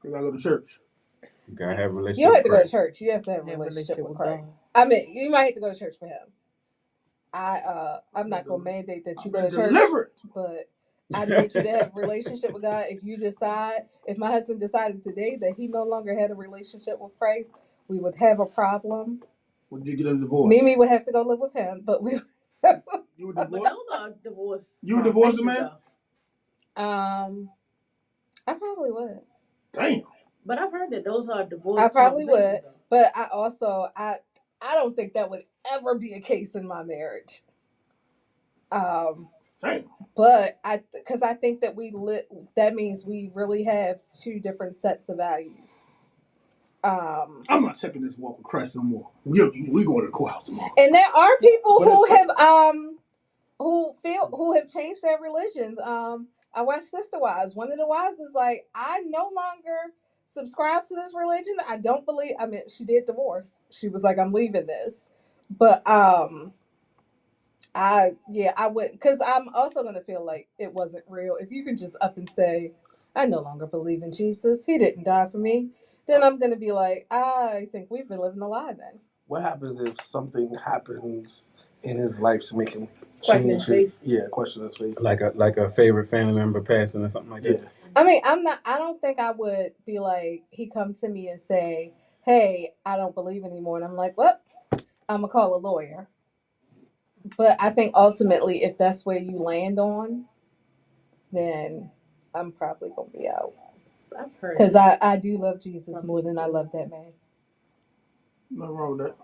Cause I go to church. You gotta have a relationship. You don't have to with go to Christ. church. You have to have a relationship with Christ. I mean, you might have to go to church for him. I'm not gonna mandate that you go to church, but I need you to have a relationship with God. If my husband decided today that he no longer had a relationship with Christ, we would have a problem. Would you get a divorce? Mimi would have to go live with him, but we. You would But divorce? those are divorce. You would divorce the man? I probably would. Damn. But I've heard that those are divorce. I probably would, but I don't think that would ever be a case in my marriage. Damn. But because I think that that means we really have two different sets of values. I'm not taking this walk with Christ no more. We going to the courthouse tomorrow. And there are people who have changed their religions. I watched Sister Wives. One of the wives is like, I no longer subscribe to this religion. I don't believe. I mean, she did divorce. She was like, I'm leaving this. But I would, because I'm also gonna feel like it wasn't real. If you can just up and say, I no longer believe in Jesus. He didn't die for me. Then I'm gonna be like, I think we've been living a lie then. What happens if something happens in his life to make him question his faith? Yeah, question his faith. Like a favorite family member passing or something like that. I mean, I don't think I would be like, he come to me and say, hey, I don't believe anymore. And I'm like, well, I'm gonna call a lawyer. But I think ultimately, if that's where you land on, then I'm probably gonna be out. Because I do love Jesus more than I love that man. Nothing wrong with that.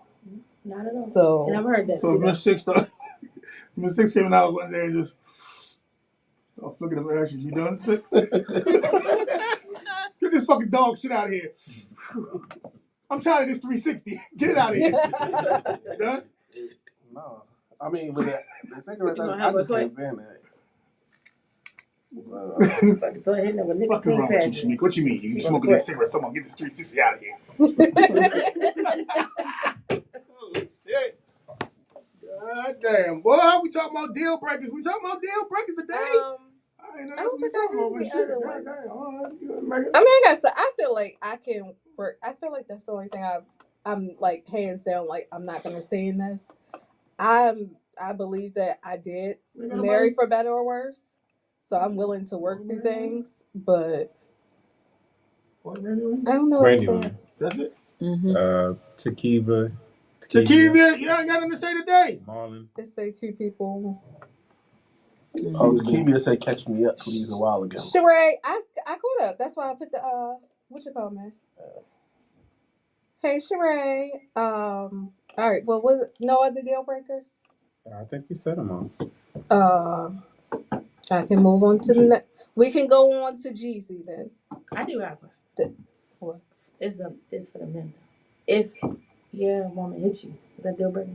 Not at all. So, and I've heard that. So Miss Six came out one day and just started flicking them ashes. You done, Six? Get this fucking dog shit out of here. I'm tired of this 360. Get it out of here. You done? No. I mean, with the cigarettes, I just can't stand that. Go ahead and with nicotine wrong with you, Shanique? What you mean? You smoking this cigarette? Someone get this 360 out of here. Oh, shit. God damn. Boy, we talking about deal breakers. We talking about deal breakers today. I don't think I have any other ones. I mean, I feel like I can work. I feel like that's the only thing I'm like hands down. Like, I'm not gonna stay in this. I believe that I did marry for better or worse, so I'm willing to work through things. But I don't know anything else. That's it. Tequila. You ain't got nothing to say today. Marlon. Just say two people. Tequila said "Catch Me Up" please a while ago. Sheree, I caught up. That's why I put the what you call me? Hey Sheree. All right. Well, was no other deal breakers? I think we said them all. I can move on to the next. We can go on to Jeezy then. I do have a question. What? It's for the men. If your woman hits you, is that deal breaker?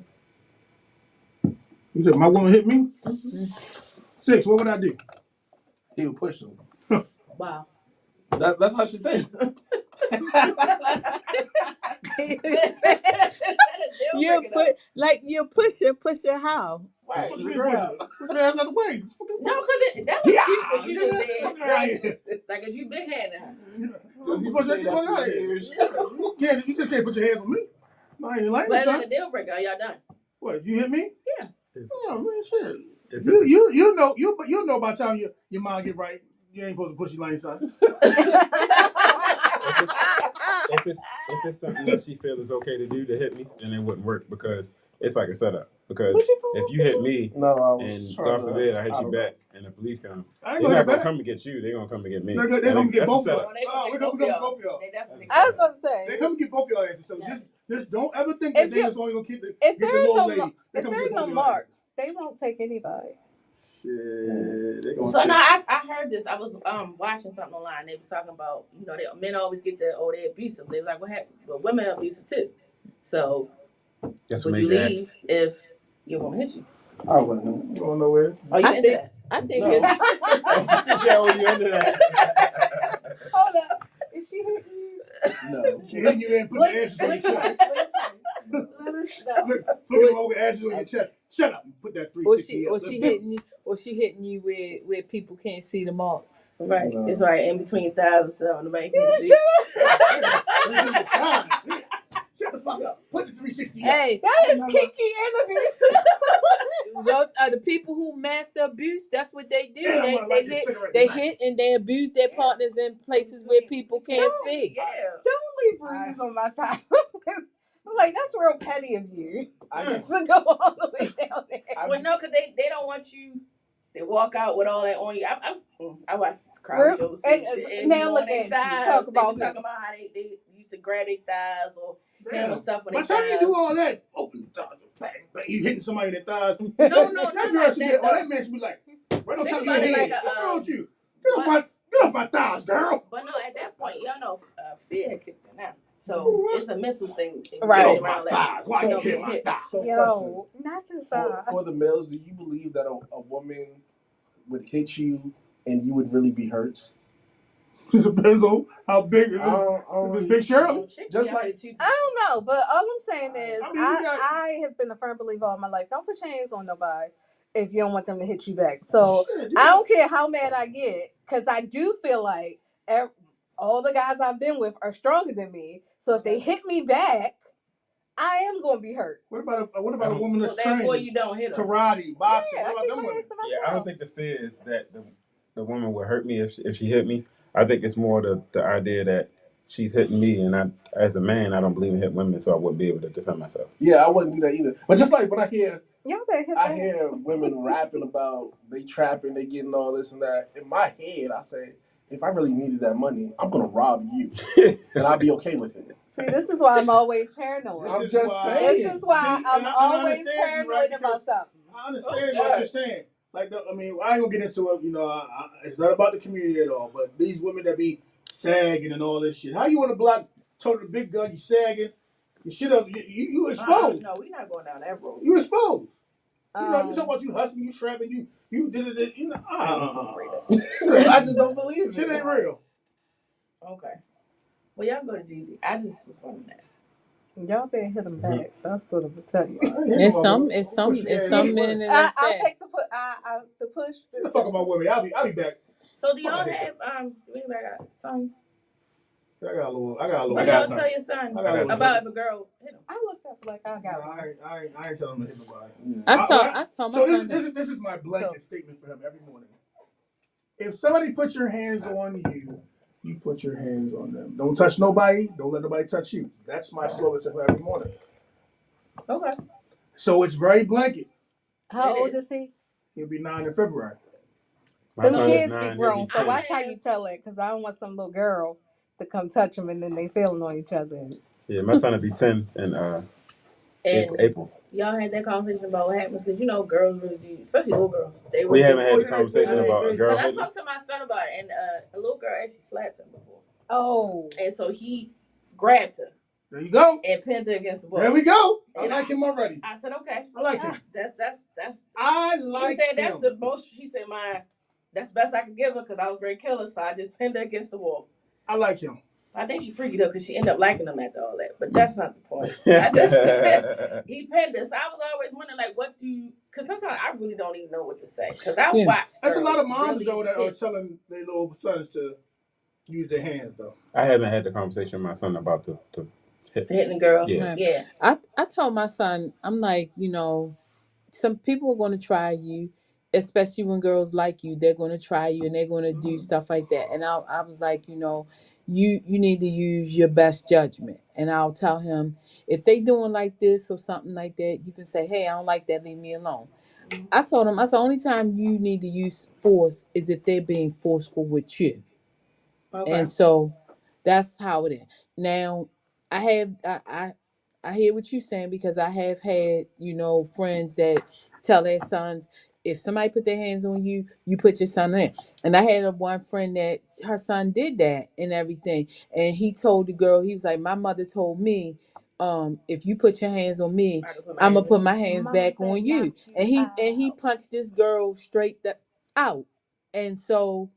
You said my woman hit me? Mm-hmm. 6, what would I do? He would push him. Wow. That's how she thinks. you're pushing how? Right. Push your ass out the way. No, because that was cute what you just said. Like if you big handed her. You push that fuck out of here. You just can't put your hands on me. I ain't like But that. that's a deal breaker. Are y'all done? What, you hit me? Yeah. Oh man, shit. You know by the time your mind get right, you ain't supposed to push your lane, son. If it's something that she feels is okay to do to hit me, then it wouldn't work because it's like a setup. Because if you hit me, and God forbid I hit you back, and the police come, they're not gonna come and get you. They're gonna come and get me. They're gonna get both of y'all. They gonna get both of y'all. I was about to say. They come and get both of y'all asses. So just don't ever think that they just only gonna keep the little lady. If there ain't no marks, they won't take anybody. Shit. So no, I heard this. I was watching something online. They was talking about, men always get they're abusive. They was like, what happened? But women are abusive too. So would you leave if your woman hit you? I wouldn't. Going nowhere. Oh, you into that? I think you into that? Hold up. Is she hitting you? No. She hitting you and put the ashes on your chest. Flipping over ashes on your chest. Shut up. Put that 360 or she hitting you where people can't see the marks. Right. No. It's right in between thighs and stuff. Nobody can see. Shut the fuck up. Put the 360 Hey, that is kinky interviews. The people who master abuse, that's what they do. They hit and they abuse their partners in places where people can't see. Yeah. Don't leave bruises on my thigh. I'm like, that's real petty of you. I just to go all the way down there. Well, no, because they don't want you to walk out with all that on you. I watched crowd shows. And now look at you. Talk about how they used to grab their thighs or handle stuff with their thighs. By the time you do all that, open the thighs, you hitting somebody in the thighs. No, that girl should get, that man should be like, right on top of your head. What's wrong with you? Get off my thighs, girl. But no, at that point, y'all know fear kicked in now. So it's a mental thing. Right. Why you hit my thighs? Yo, not the thighs. For the males, do you believe that a woman would hit you and you would really be hurt? It depends on how big it is. If it's Big Shirley. Just like I don't know, but all I'm saying is I have been a firm believer all my life. Don't put your hands on nobody if you don't want them to hit you back. So I don't care how mad I get, because I do feel like all the guys I've been with are stronger than me. So if they hit me back, I am going to be hurt. What about a woman that's trained? Therefore you don't hit her. Karate, boxing. Yeah, what about them women? I don't think the fear is that the woman will hurt me if she hit me. I think it's more the idea that she's hitting me, and as a man, I don't believe in hitting women, so I wouldn't be able to defend myself. Yeah, I wouldn't do that either. But just like when I hear women rapping about they trapping, they getting all this and that, in my head, I say, if I really needed that money, I'm going to rob you. And I'll be okay with it. See, this is why I'm always paranoid. I'm just saying. This is why I'm always paranoid about something. I understand what you're saying. Like, I ain't going to get into it. It's not about the community at all. But these women that be sagging and all this shit. How you want to block toting the big gun, you sagging? You shit up. You exposed. No, we're not going down that road. You exposed. You talking about you hustling, you trapping, you did it. I just don't believe it. Shit ain't real. Okay. Well, y'all go to Jeezy. I just was wondering that. Y'all better hit them back. That's what I'm gonna tell you. It's some men. I'll take the push. Let's talk about women. I'll be back. So do y'all have do anybody got sons? I got a little. What y'all tell your son about if a girl hit him? I looked up like I got. I ain't telling him to hit nobody. I told my son. This is my blanket statement for him every morning. If somebody puts your hands on you, you put your hands on them. Don't touch nobody. Don't let nobody touch you. That's my slogan to him every morning. Okay. So it's very blanket. How old is he? He'll be 9 in February. Them kids be grown, so watch how you tell it, because I don't want some little girl to come touch them and then they feeling on each other. Yeah, my son will be 10 in April. Y'all had that conversation about what happens because girls really do, especially little girls. We haven't had the conversation about a girl. I talked to my son about it, and a little girl actually slapped him before. Oh. And so he grabbed her There you go. And pinned her against the wall. There we go. I And like him already. I said, okay. I like him. That's. I like He said that's him. the most. He said that's the best I could give her because I was very killer. So I just pinned her against the wall. I like him. I think she freaky though because she ended up liking him after all that. But that's not the point. I just he pinned her. So I was always wondering like, what do you? Because sometimes I really don't even know what to say because I watch. That's a lot of moms really though that are telling their little sons to use their hands though. I haven't had the conversation with my son about the hitting the girl. Yeah. I told my son, I'm like, some people are going to try you, especially when girls like you. They're going to try you and they're going to do stuff like that. And I was like, you need to use your best judgment. And I'll tell him if they doing like this or something like that, you can say, hey, I don't like that. Leave me alone. I told him, the only time you need to use force is if they're being forceful with you. Okay. And so that's how it is. Now, I hear what you're saying because I have had, friends that tell their sons, if somebody put their hands on you, you put your son in. And I had one friend that her son did that and everything. And he told the girl, he was like, my mother told me, if you put your hands on me, I'm gonna put my hands back on you. And he punched this girl straight out. And so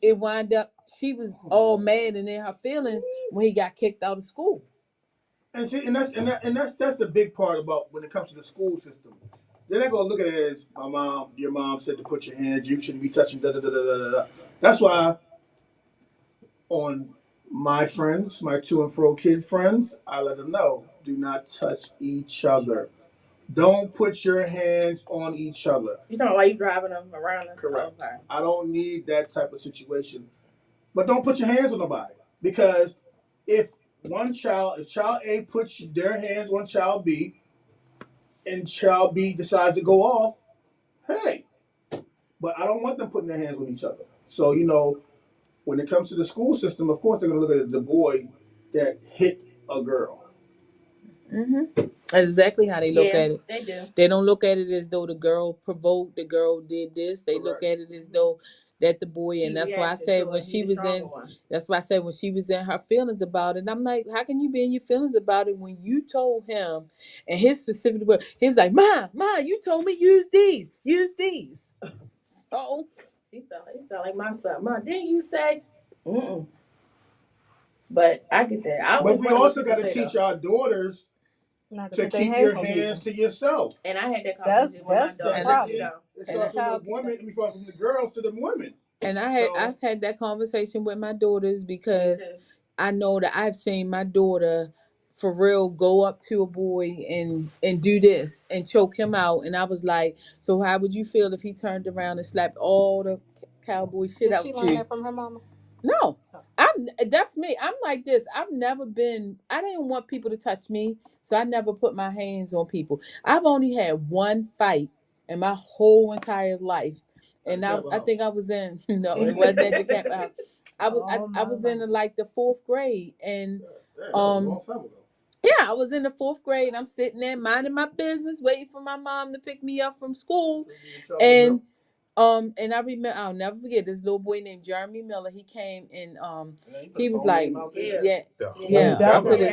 it wound up, she was all mad and in her feelings when he got kicked out of school. And see, that's the big part about when it comes to the school system. They're not gonna look at it as your mom said to put your hands, you shouldn't be touching da da da da da da. That's why on my friends, my to and fro kid friends, I let them know, do not touch each other. Don't put your hands on each other. You talking about why you driving them around? Correct. Okay. I don't need that type of situation. But don't put your hands on nobody. Because if child A puts their hands on child B, and child B decides to go off, hey. But I don't want them putting their hands on each other. So, when it comes to the school system, of course they're going to look at the boy that hit a girl. Mm-hmm. That's exactly how they look at it. They do. They don't look at it as though the girl provoked, the girl did this. They look at it as though that the boy, and that's why I said when she was in her feelings about it, I'm like, how can you be in your feelings about it when you told him, and his specific word, he was like, Ma, you told me use these. So he sound like my son. Ma, didn't you say? Mm-mm. But I get that. But we also got to teach our daughters to keep your hands to yourself. And I had that conversation with my daughter. It's from the girls to the women. And I've had that conversation with my daughters because I know that I've seen my daughter for real go up to a boy and do this and choke him out. And I was like, so how would you feel if he turned around and slapped all the cowboy shit out you? Did she learn that from her mama? No. That's me. I'm like this. I didn't want people to touch me, so I never put my hands on people. I've only had one fight in my whole entire life. And I think I was in it wasn't at the camp out. I was in like the 4th grade and I was in the 4th grade. I'm sitting there minding my business, waiting for my mom to pick me up from school. And I remember, I'll never forget this little boy named Jeremy Miller. He came and he was like, I'm definitely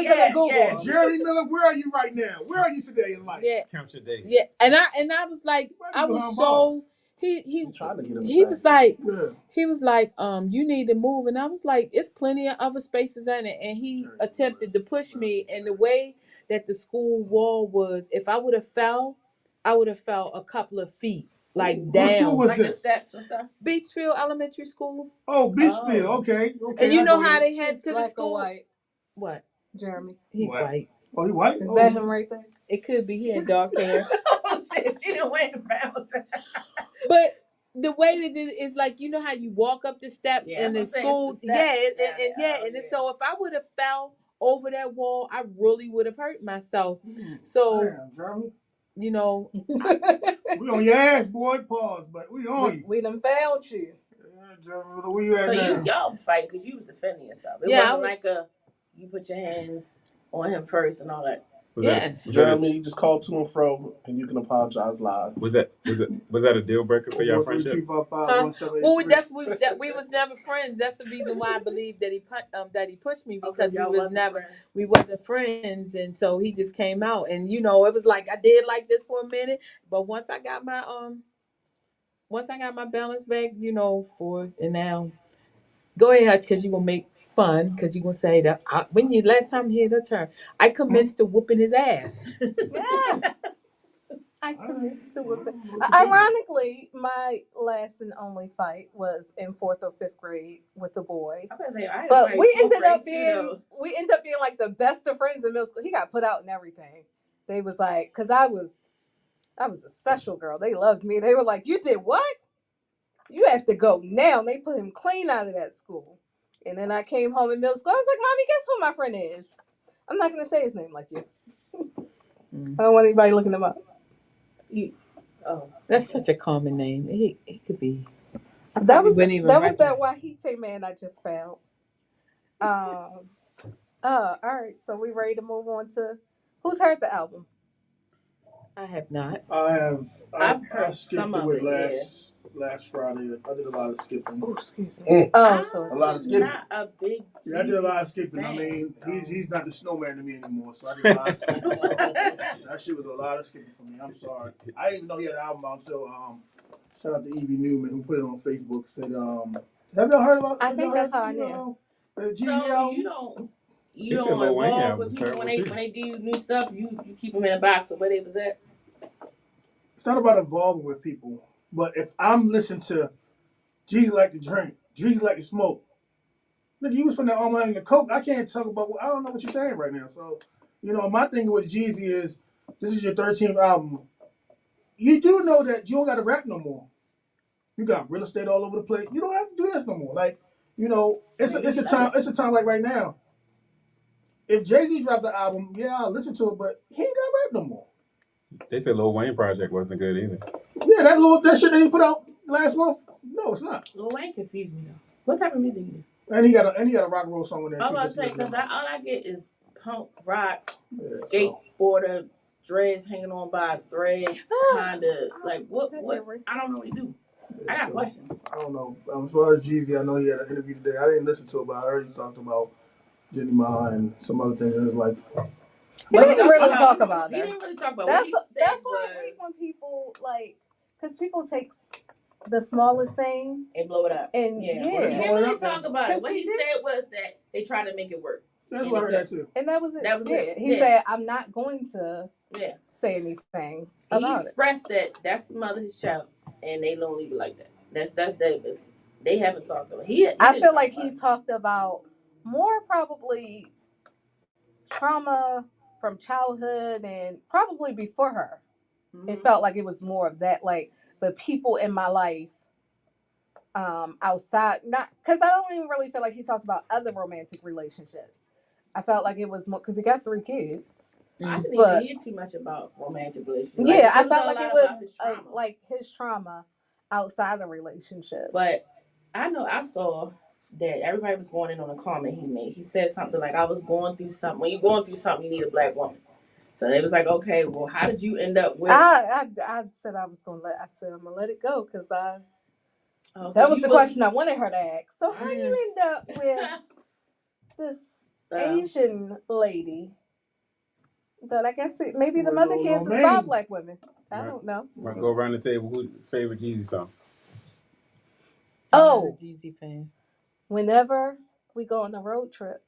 gonna Google. Jeremy Miller, where are you right now? Where are you today in life? Count your days. Yeah, and I was like, I was so he was like, you need to move, and I was like, it's plenty of other spaces in it, and he attempted to push me, and the way that the school wall was, if I would have fell, I would have fell a couple of feet, like down. What school was like this? The steps and stuff. Beachfield Elementary School. Oh, Beachfield. Okay. And you know how they had to the black school. Or white? What? Jeremy. He's white. Oh, he white? Is that him right there? It could be. He had dark hair. She didn't went and found that. But the way they did it is like, you know how you walk up the steps in the school? So if I would have fell over that wall, I really would have hurt myself. So, Jeremy. you know. We on your ass, boy. Pause, but we on you. We done found you. Yeah, Jeremy, where you at so now? y'all fight because you was defending yourself. It wasn't like you put your hands on him first and all that. Yeah. Jeremy, just call to and fro, and you can apologize live. Was that a deal breaker for your friendship? Well, we was never friends. That's the reason why I believe that he pushed me, because we wasn't friends, and so he just came out, and it was like I did like this for a minute, but once I got my balance back, and now go ahead, Hutch, because you gonna make fun, because you gonna say that when you last time he had a turn, I commenced to whooping his ass. Yeah. I commenced to whip it. Ironically, my last and only fight was in 4th or 5th grade with a boy. But we ended up being like the best of friends in middle school. He got put out and everything. They was like, because I was a special girl. They loved me. They were like, "You did what? You have to go now." And they put him clean out of that school. And then I came home in middle school. I was like, "Mommy, guess who my friend is?" I'm not gonna say his name like you. I don't want anybody looking him up. That's such a common name. It could be. That was that Wahite man I just found. All right. So we ready to move on to who's heard the album? I have not. I've heard some of it last Friday. I did a lot of skipping. Oh, excuse me. So a lot of skipping. Not a big. Yeah, I did a lot of skipping. I mean, he's not the snowman to me anymore, so I did a lot of skipping. That shit was a lot of skipping for me. I'm sorry. I didn't even know he had an album out until shout out to Evie Newman, who put it on Facebook. Said, have y'all heard about? I think that's how I know. So you don't involve with people when they do new stuff. You keep them in a box of where they was at. It's not about involving with people, but if I'm listening to Jesus like to drink, Jesus like to smoke, nigga, you was from that Armand and the Coke. I can't talk about. I don't know what you're saying right now. So, my thing with Jeezy is this is your 13th album. You do know that you don't got to rap no more. You got real estate all over the place. You don't have to do this no more. Like, it's a time like right now. If Jay-Z dropped the album, yeah, I'll listen to it, but he ain't got rap no more. They said Lil Wayne project wasn't good either. Yeah, that shit that he put out last month. No, it's not. Lil Wayne confused me though. What type of music he do? And he got a rock and roll song in there. I was about to say, because all I get is punk rock, skateboarder, dreads hanging on by a thread, kind of like what? I don't know what he do. I got questions. I don't know. As far as Jeezy, I know he had an interview today. I didn't listen to it, but I heard he talked about Jenny Ma and some other things in his life. He didn't really talk about that. He didn't really talk about that's what he said. That's what I hate when people because people take the smallest thing and blow it up. And he didn't really talk about it. What he said was that they tried to make it work. That's what I heard that too. And that was it. That was it. He said, "I'm not going to say anything about it." He expressed that that's the mother of his child, and they don't leave it like that. That's their business. They haven't talked about it. I feel like he talked about more probably trauma from childhood and probably before her. Mm-hmm. It felt like it was more of that, like the people in my life outside. Not because I don't even really feel like he talked about other romantic relationships. I felt like it was more because he got 3 kids. I didn't even hear too much about romantic relationships. Yeah, I felt like it was like his trauma outside the relationship. But I know I saw that everybody was going in on a comment he made. He said something like, "I was going through something. When you're going through something, you need a black woman." So they was like, "Okay, well, how did you end up with?" I said I'm gonna let it go because that was the question I wanted her to ask. So how you end up with this Asian lady? But I guess maybe the mother kids is 5 black women. I don't know. Go around the table. Who's your favorite Jeezy song? I'm a Jeezy fan. Whenever we go on a road trip.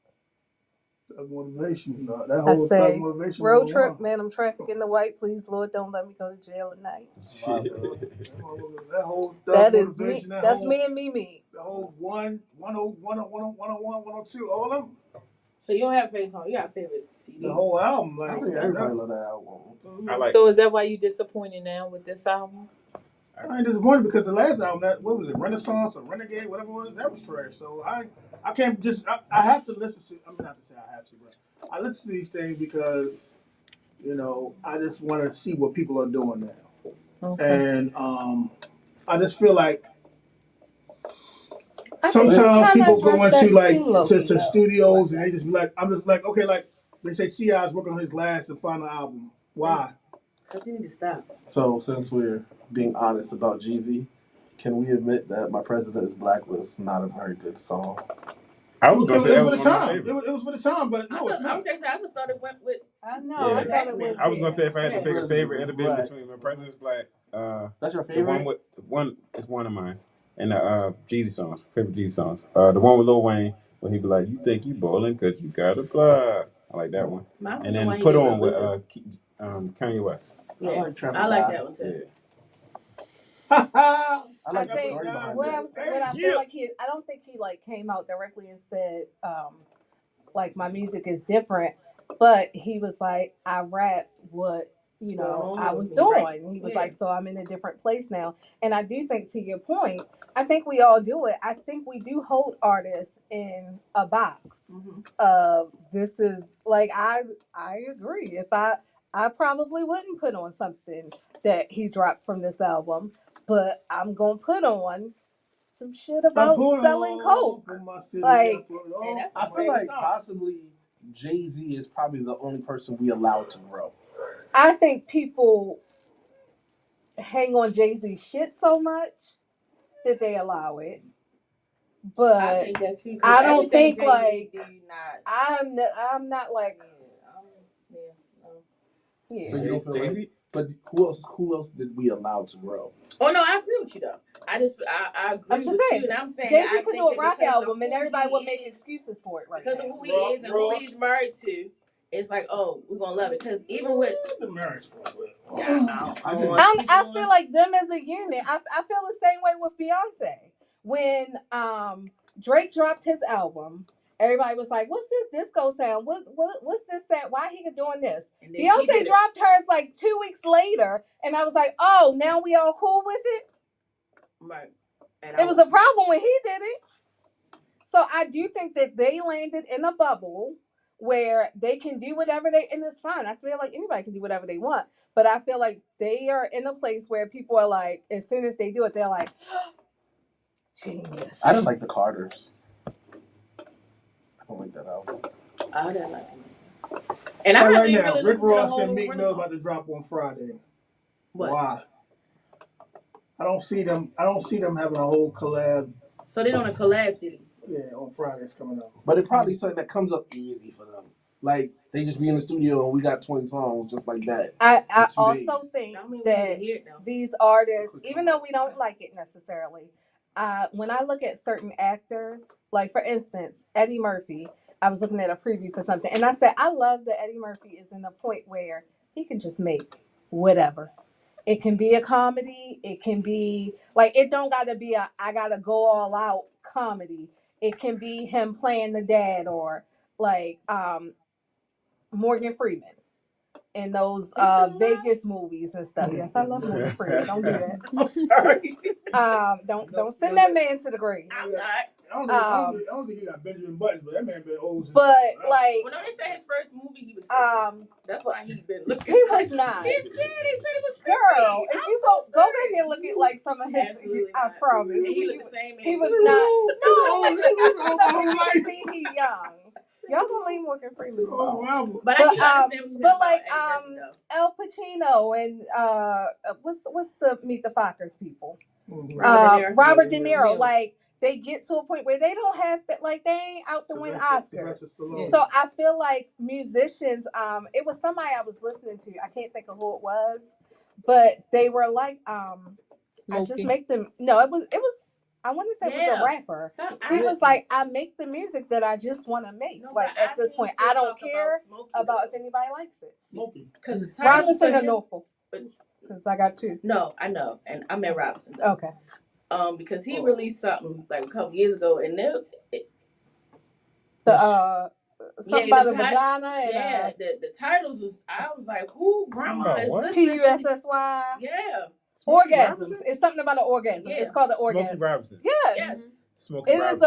That's motivation. I say, road trip, man, I'm trafficking the white. Please, Lord, don't let me go to jail at night. That is me. That's me and Mimi. The whole 101, 102, all of them. So you don't have a favorite song. You got a favorite CD. The whole album. I think everybody love that album. Mm-hmm. So is that why you disappointed now with this album? I ain't disappointed because the last album, what was it, Renaissance or Renegade, whatever it was, that was trash. So I can't just, I have to listen to, I mean, not to say I have to, but I listen to these things because, I just want to see what people are doing now. Okay. And I just feel like sometimes people go into to studios and they just be like, I'm just like, okay, like They say T.I. is working on his last and final album. Why? Because you need to stop. So since we're being honest about Jeezy, can we admit that My President is Black was not a very good song? I was gonna say that was was for the one of my time. favorites. It was for the time, but no, it's I not. just thought it went with. I know. Yeah. I thought it was. I was gonna say if I had to Yeah. pick a favorite, it'd be Black. between My President's Black, That's your the favorite? one with one is one of mine, and the Jeezy songs, favorite Jeezy songs. The one with Lil Wayne, where he be like, "You think you bowling 'cause you got a blood." I like that one. Mine's And the then one he Put did On with Luther. Kanye West. Yeah, I like Trevor I like Noah. that one too. Yeah. I I like the think story behind what it. I feel like I don't think he like came out directly and said, like my music is different, but he was like, I rap what I was doing. He was like, so I'm in a different place now. And I do think, to your point, I think we all do it. I think we do hold artists in a box. This is like I agree. If I probably wouldn't put on something that he dropped from this album, but I'm gonna put on some shit about selling coke. Like, I feel like possibly Jay-Z is probably the only person we allow to grow. I think people hang on Jay-Z shit so much that they allow it. But I think that too. I don't think like I'm I'm not like yeah. So you don't feel Jay-Z? like, but who else did we allow to grow? Oh no, I agree with you though. I agree I'm just with saying, you, and I'm saying Jay-Z I could think do a that rock because of album and who everybody he would make is, excuses for it right because now. of who he is and who he's married to. It's like, oh, we're gonna love it. Because even with the marriage, I feel like them as a unit. I feel the same way with Beyonce. When Drake dropped his album, everybody was like, "What's this disco sound? What's this sound? Why he doing this?" Beyonce dropped hers like 2 weeks later, and I was like, "Oh, now we all cool with it." Right. It was a problem when he did it. So I do think that they landed in a bubble where they can do whatever and it's fine. I feel like anybody can do whatever they want, but I feel like they are in a place where people are like, as soon as they do it, they're like, genius. I don't like the Carters. I don't like that album. I don't like it. And I haven't even really Rick listened to the Ross whole and Meek Mill Renaissance. about to drop on Friday. What? Why? I don't see them having a whole collab. So they doing a collab city. Yeah, on Friday it's coming up. But it probably something that comes up easy for them. Like they just be in the studio and we got 20 songs just like that. I also think that these artists, even though we don't like it necessarily, when I look at certain actors, like for instance, Eddie Murphy, I was looking at a preview for something and I said, I love that Eddie Murphy is in the point where he can just make whatever. It can be a comedy. It can be like, it don't gotta be I gotta go all out comedy. It can be him playing the dad or like Morgan Freeman in those Vegas movies and stuff. Yes, I love Morgan Freeman. Don't do that. I'm sorry. Don't send that man to the grave. I'm not. I don't think he got Benjamin Buttons, but that man been old. But like, well, no, they said his first movie he was. That's why he's been looking. He was not. They said it was girl. If you go back and look at like some of his, I promise. And he looked the same. He was not. No, he young. Y'all gonna leave Morgan Freeman alone. But like Al Pacino and what's the Meet the Fockers people? Robert De Niro. Like they get to a point where they don't have like they ain't out to win Oscars. So I feel like musicians. It was somebody I was listening to. I can't think of who it was, but they were like I just make them. No, it was. I want to say it was a rapper. He was like, I make the music that I just want to make. No, like at this point, I don't care about if anybody likes it. Because Robinson or Norfolk. Because I got two. No, I know, and I met Robinson. Okay. Because he released something like a couple years ago, and something about the vagina. And, the titles was. I was like, who grandma is listening? PUSSY. Yeah. Orgasms. It's something about an orgasm. Yeah. It's called an orgasm. Smokey Robinson. Yes. Smokey Robinson. Is a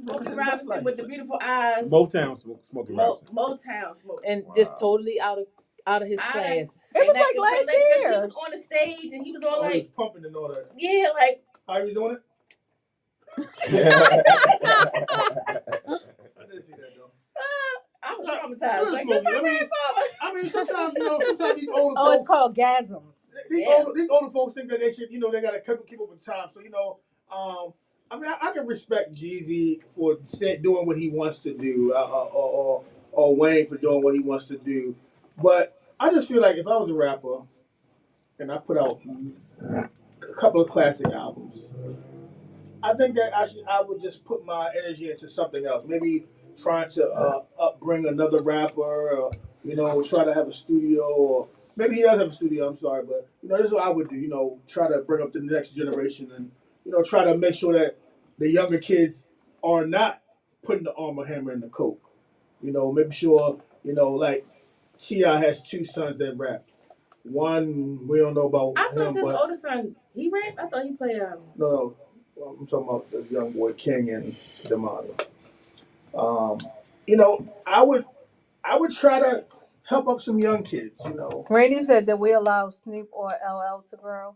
Smokey Robinson with the beautiful eyes. Motown Smokey Robinson. Motown Smokey. And just totally out of his class. It was like last year. He was on the stage and he was all like he was pumping and all that. Yeah, like how you doing it? I didn't see that though. I was Not- traumatized. Like, Smokey. this my grandfather. I mean, sometimes sometimes these older Oh, it's folks, called gasms. these older folks think that they should, they got to keep up with time. So I mean, I can respect Jeezy for doing what he wants to do, or Wayne for doing what he wants to do, but I just feel like if I was a rapper and I put out a couple of classic albums, I think that I would just put my energy into something else. Maybe trying to upbring another rapper, or try to have a studio, or maybe he does have a studio. I'm sorry, but this is what I would do. Try to bring up the next generation, and try to make sure that the younger kids are not putting the Armor Hammer in the coke. Make sure like T.I. has two sons that rap. One we don't know about I thought him, this but older son, he rap? I thought he played no. I'm talking about the young boy King and Damani. I would try to help up some young kids. Randy said that we allow Snoop or LL to grow.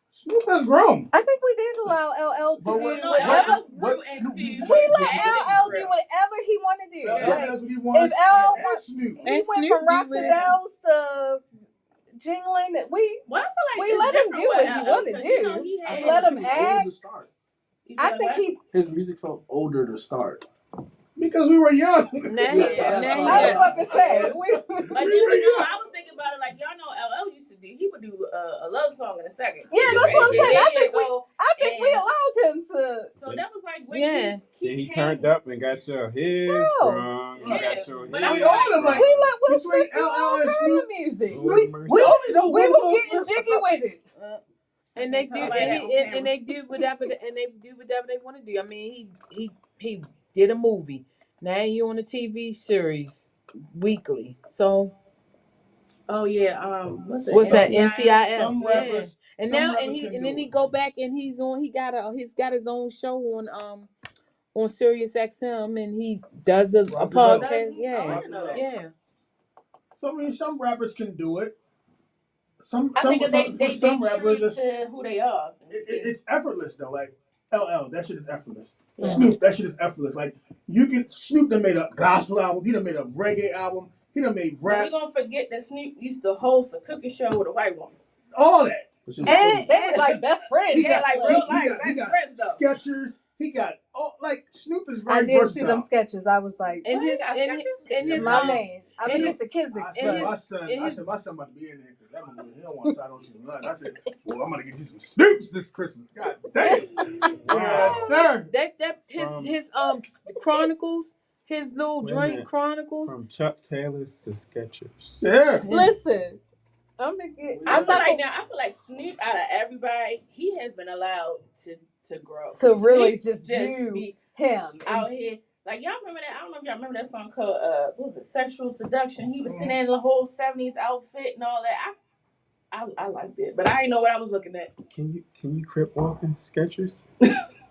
Snoop has grown. I think we did allow LL to But do what- No, whatever. LL what grew Snoop- into We let acting LL for do real. whatever he want to do. Yeah, Like, that's what he wants. if L And wants, Snoop. he And went Snoop from do rock the what bells to jingling. We Well, I feel like we it's let him different do with what he LL, want to 'cause, do. he I had. We let him he was older act. to start. You I feel think like he. His music felt older to start. Because we were young. Now, Yeah, now that's he fine. I was got, about to say. But then, I was thinking about it like y'all know LL used to do. He would do a love song in a second. Yeah, that's what I'm saying. There I you think go. we allowed him to. So that was like when Yeah. he He came. turned up and got your his No. sprung. He Yeah, got your but his I We all sprung. like We let Will between Smith do all LL and kind Snoop. of music. Lord mercy. We only know We one was Will getting Smith. jiggy with it. and they do, Talk about that on and they do whatever, they want to do. I mean, he did a movie. Now he on a TV series weekly. So Oh yeah, what's that? NCIS? Some NCIS. Yeah. rappers- And some now rappers can then do he it. go back and he's got his own show on Sirius XM, and he does a Rock the Bell. podcast. Oh, I Yeah. didn't know that. Yeah. So I mean, some rappers can do it. Some I think they some true rappers just to who they are. it's effortless though. Like LL, that shit is effortless. Yeah. Snoop, that shit is effortless. Like Snoop done made a gospel album. He done made a reggae album. He done made But rap. we gonna forget that Snoop used to host a cooking show with a white woman. All that. Which is They was like best friends. He Yeah, got like real he life got best friends though. Skechers. He got Snoop is I very did versatile. see them sketches. I was like, And Well, his he got and sketches. his my man. I and look his- at the kids. I and said, his- my son, and I his- said, my son about to be in there because that motherfucker, he don't want to tie no shoes or nothing. I said, well, I'm going to get you some Snoops this Christmas. God damn. Yes, sir. that his Chronicles, his little Wait a drink minute. Chronicles. From Chuck Taylor's to Skechers. Yeah. Listen, I'm gonna get. I I'm feel not like now. I feel like Snoop out of everybody, he has been allowed to grow. to really Snoop just do be him. out here. Like y'all remember that? I don't know if y'all remember that song called what was it? Sexual Seduction. He was sitting in the whole '70s outfit and all that. I liked it, but I didn't know what I was looking at. Can you crip walk in Skechers?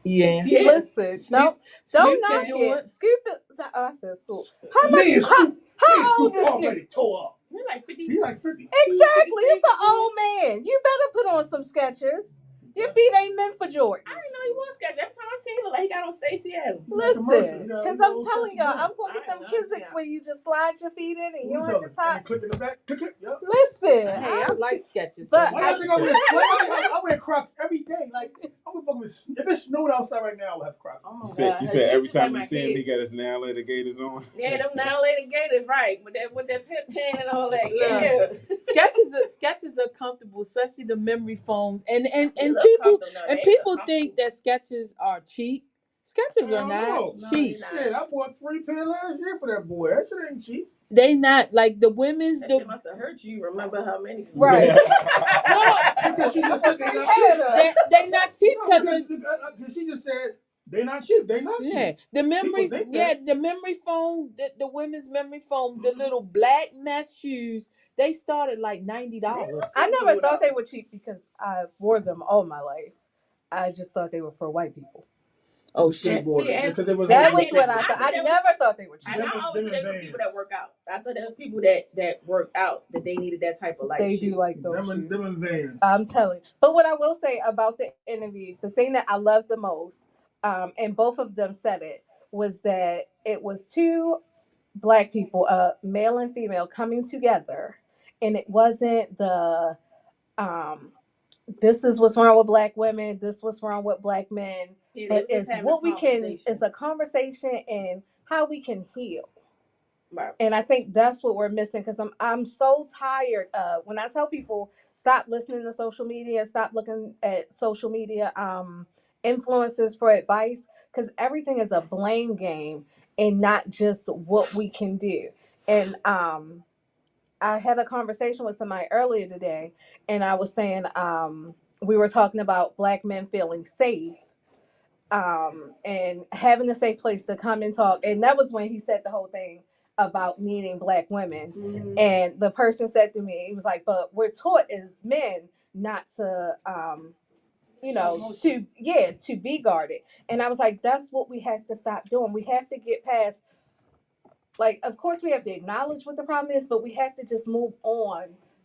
Yeah. Listen, don't Snoop knock can do it. Scoop it. I said school. How Me and much? Snoop, How old is Snoop? already tore up. You're like 50. He like 50. Exactly. It's an old man. You better put on some Skechers. Your feet ain't meant for Jordans. I didn't know he was sketchy. Every time I see him, look like he got on Stacey Adams. Listen, because I'm telling y'all, I'm gonna get them I Kizik's understand. where you just slide your feet in and you don't have to tie. Click in the back. Click. Yep. Listen, Hey, I like sketches. But Why y'all think I wear Crocs every day? Like, I'm gonna fucking if it snowed outside right now, I would have Crocs. Oh You my said, God. you said every Just like time my you see him, kid. he got his now later gators on. Yeah, them now lady gators, right? With that pip pen and all that. Look. Yeah. Sketches are comfortable, especially the memory foams. And They look people comfortable. and They people look think that Sketches are cheap. Sketches are not No, cheap. they're not. Shit, I bought 3 pairs last year for that boy. That shit ain't cheap. They not like the women's. That shit must have hurt you. Remember how many? Right. Because she just said they not cheap. they not cheap Because she just said they not cheap. They not cheap. yeah, the memory, People think that. the memory foam, the women's memory foam, the little black mesh shoes, they started like $90. I never thought they were cheap because I wore them all my life. I just thought they were for white people. Oh shit! Because it was That on- was what I thought. I never thought they were cheap. And I always thought they were people that work out. I thought there was people that work out that they needed that type of life. They shoe. do like those them shoes. and Vans. I'm telling. But what I will say about the interview, the thing that I loved the most, and both of them said it, was that it was two Black people, male and female, coming together, and it wasn't the um, this is what's wrong with Black women, this what's wrong with Black men, Yeah, but they was it's having a what we can. It's conversation. a conversation and how we can heal. Right. And I think that's what we're missing because I'm so tired of when I tell people stop listening to social media, stop looking at social media influencers for advice because everything is a blame game and not just what we can do. And I had a conversation with somebody earlier today, and I was saying we were talking about Black men feeling safe and having a safe place to come and talk. And that was when he said the whole thing about needing Black women. Mm-hmm. And the person said to me, he was like, but we're taught as men not to, to be guarded. And I was like, that's what we have to stop doing. We have to get past, like, of course we have to acknowledge what the problem is, but we have to just move on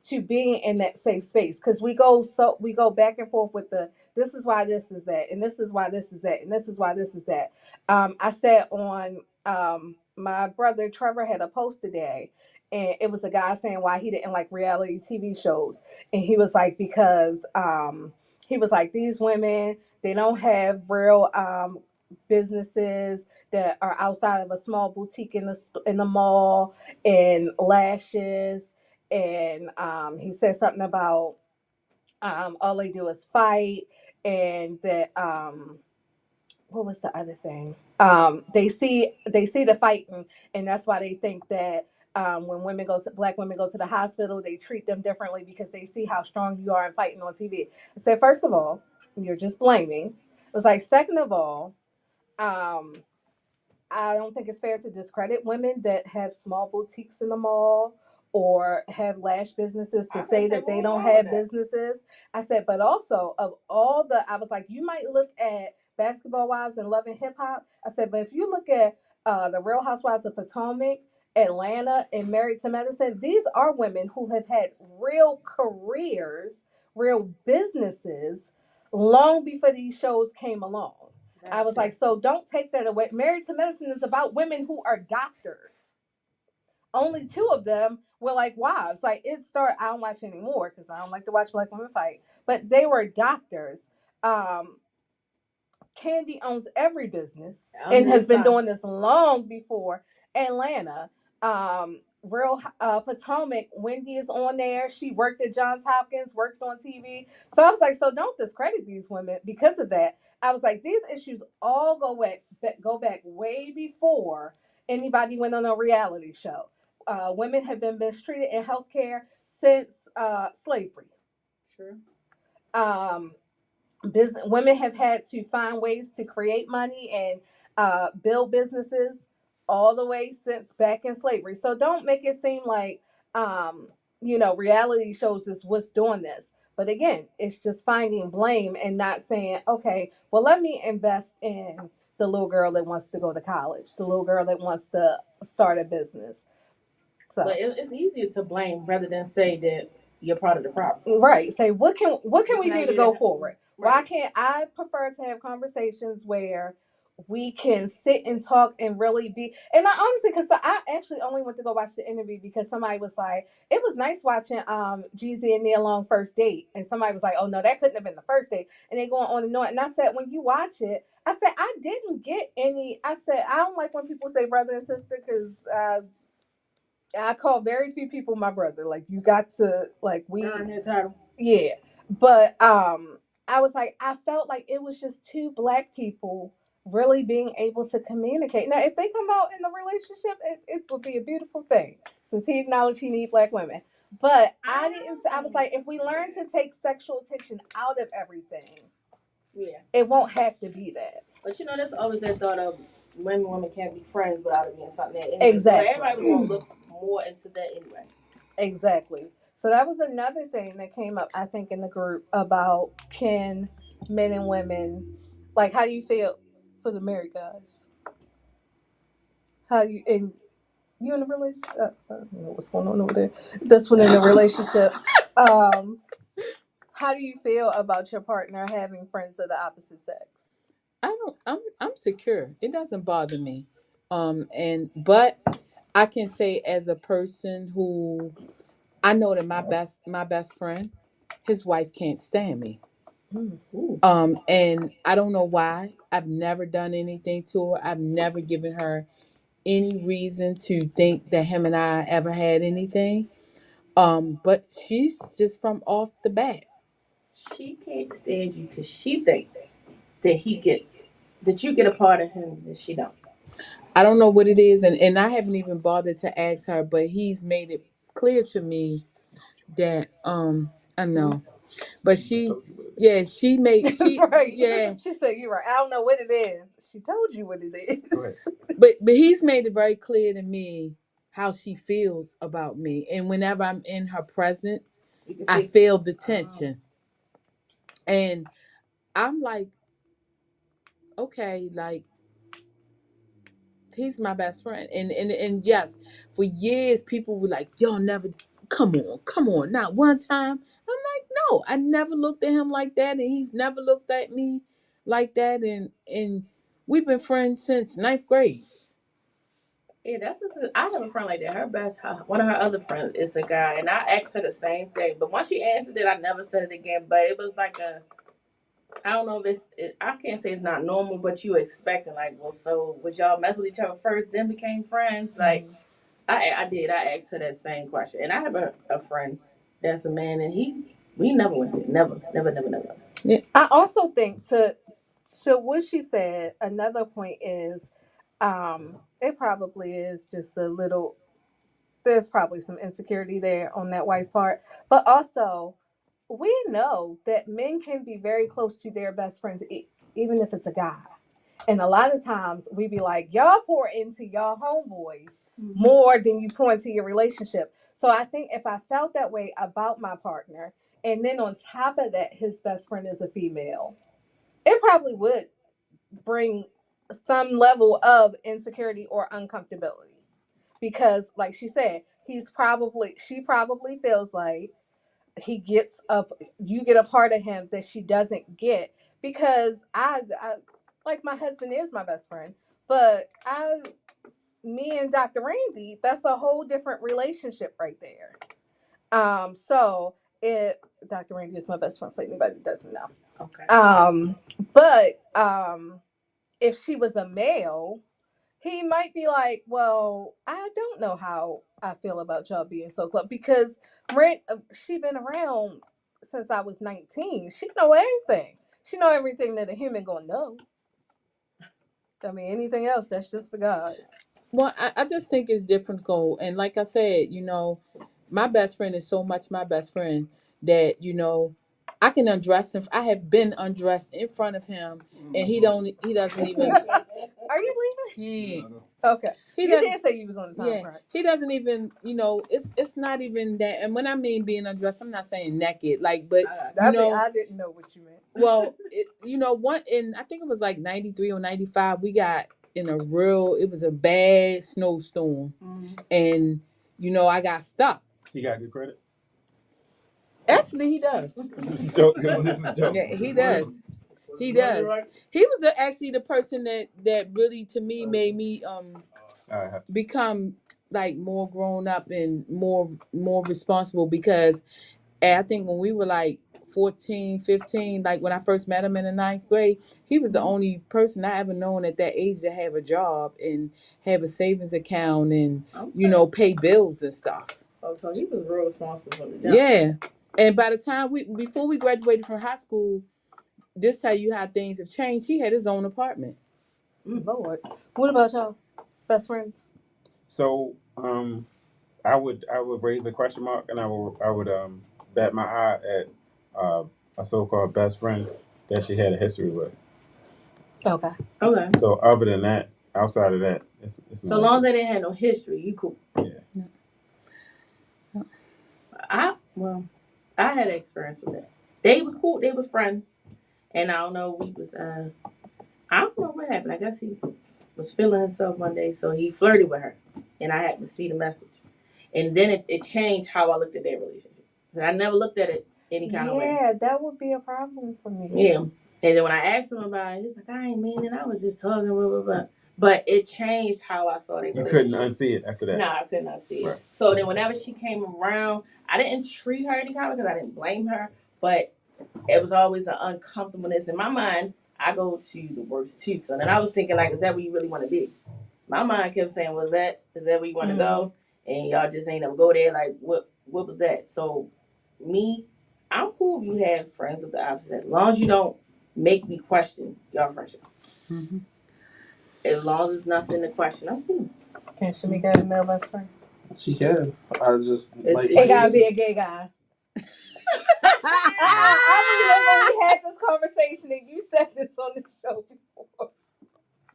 to being in that safe space because we go back and forth with the this is why this is that and this is why this is that and this is why this is that. I said on my brother Trevor had a post today, and it was a guy saying why he didn't like reality TV shows, and he was like because he was like these women, they don't have real businesses that are outside of a small boutique in the mall and lashes. And he said something about all they do is fight, and that what was the other thing? They see the fighting, and that's why they think that when Black women go to the hospital, they treat them differently because they see how strong you are in fighting on TV. I said, first of all, you're just blaming. It was like, second of all, um, I don't think it's fair to discredit women that have small boutiques in the mall or have lash businesses to say that they don't have businesses. I said, but also of all I was like, you might look at Basketball Wives and Love and Hip Hop. I said, but if you look at the Real Housewives of Potomac, Atlanta, and Married to Medicine, these are women who have had real careers, real businesses long before these shows came along. I was like, so don't take that away. Married to Medicine is about women who are doctors. Only 2 of them were like wives. Like it started, I don't watch anymore because I don't like to watch Black women fight. But they were doctors. Candy owns every business and has been doing this long before Atlanta. Real Potomac, Wendy is on there. She worked at Johns Hopkins, worked on TV. So I was like, so don't discredit these women because of that. I was like, these issues all go back way before anybody went on a reality show. Women have been mistreated in healthcare since slavery. Sure. Women have had to find ways to create money and build businesses all the way since back in slavery. So don't make it seem like reality shows is what's doing this. But again, it's just finding blame and not saying, okay, well, let me invest in the little girl that wants to go to college, the little girl that wants to start a business. So, but it's easier to blame rather than say that you're part of the problem. Right. Say what can we do to go forward? Right. Why can't I prefer to have conversations where we can sit and talk and really be, and I honestly, because I actually only went to go watch the interview because somebody was like, it was nice watching Jeezy and Nia Long first date, and somebody was like, oh no, that couldn't have been the first date, and they going on and on, and I said, when you watch it, I said I didn't get any. I said I don't like when people say brother and sister because I call very few people my brother. Like you got to earn that title. Yeah. But I was like, I felt like it was just 2 Black people really being able to communicate. Now, if they come out in a relationship, it would be a beautiful thing. Since he acknowledged he needs Black women. But I was like, if we learn to take sexual tension out of everything, it won't have to be that. But there's always that thought of women can't be friends without it being something that anyway. Exactly. So everybody will look more into that anyway. Exactly. So that was another thing that came up, I think, in the group about can men and women, like, how do you feel for the married guys? How do you, and you in a relationship? I don't know what's going on over there. This one in a relationship. How do you feel about your partner having friends of the opposite sex? I'm secure. It doesn't bother me. But I can say as a person who I know that my best friend, his wife can't stand me. Ooh. And I don't know why. I've never done anything to her. I've never given her any reason to think that him and I ever had anything. But she's just from off the bat. She can't stand you because she thinks that you get a part of him that she don't. I don't know what it is, and I haven't even bothered to ask her, but he's made it clear to me that I know. But she yeah, Right. yeah. She said you're right. I don't know what it is. She told you what it is. Right. But he's made it very clear to me how she feels about me. And whenever I'm in her presence, You can I see. feel the tension. And I'm like, okay, like he's my best friend. And yes, for years people were like, y'all never come on, not one time. I'm like, no, I never looked at him like that, and he's never looked at me like that. And we've been friends since ninth grade. Yeah, I have a friend like that. One of her other friends is a guy, and I asked her the same thing. But once she answered it, I never said it again. But it was like I don't know if I can't say it's not normal, but you expecting like, well, so would y'all mess with each other first, then became friends? Like, I did. I asked her that same question, and I have a friend that's a man, and we never went there. Never. I also think to what she said, another point is it probably is just a little there's probably some insecurity there on that wife part. But also we know that men can be very close to their best friends even if it's a guy. And a lot of times we be like, y'all pour into y'all homeboys more than you pour into your relationship. So I think if I felt that way about my partner, and then on top of that, his best friend is a female, it probably would bring some level of insecurity or uncomfortability. Because, like she said, she probably feels like he gets up, you get a part of him that she doesn't get. Because I like my husband is my best friend, but me and Dr. Randy, that's a whole different relationship right there. So it Dr. Randy is my best friend for anybody that doesn't know. Okay. But if she was a male, he might be like, well, I don't know how I feel about y'all being so close because she been around since I was 19. She know everything. She know everything that a human gonna know. I mean, anything else, that's just for God. Well, I just think it's difficult. And like I said, my best friend is so much my best friend that, I can undress him. I have been undressed in front of him and he doesn't even Are you leaving? Okay. He You doesn't did say you was on the time, yeah, right? he doesn't even, it's not even that. And when I mean being undressed, I'm not saying naked, like, but I didn't know what you meant. well, one in I think it was like 93 or 95, we got it was a bad snowstorm. And I got stuck. He got good credit. Actually, he does. This is a joke. This is a joke. Yeah, he does. He does. He was actually the person that really to me made me become like more grown up and more responsible, because I think when we were like 14, 15, like when I first met him in the ninth grade, he was the only person I ever known at that age to have a job and have a savings account and pay bills and stuff. Oh, so he was real responsible for the job. Yeah. And by the time before we graduated from high school, this tell you how things have changed. He had his own apartment. Lord. What about y'all? Best friends? So, I would raise a question mark, and I would bat my eye at a so-called best friend that she had a history with. Okay. So other than that, outside of that, it's so long as they didn't have no history, you cool. Yeah. I had an experience with that. They was cool. They was friends, and I don't know. I don't know what happened. I guess he was feeling himself one day, so he flirted with her, and I happened to see the message, and then it changed how I looked at their relationship. I never looked at it any kind of way. Yeah, that would be a problem for me. Yeah, and then when I asked him about it, he's like, "I ain't mean it. I was just talking, blah blah blah." But it changed how I saw their You couldn't relationship. unsee it after that. No, I could not see it. Right. So then whenever she came around, I didn't treat her any kind of because I didn't blame her, but it was always an uncomfortableness in my mind. I go to the worst too. So then I was thinking like, is that where you really want to be? My mind kept saying, is that where you want to go? And y'all just ain't never go there. Like, what was that? So me, I'm cool if you have friends of the opposite, as long as you don't make me question your friendship. Mm-hmm. As long as there's nothing to question, I'm cool. Can Shamika have a male best friend? She can. I just it gotta be a gay guy. I remember we had this conversation and you said this on the show before.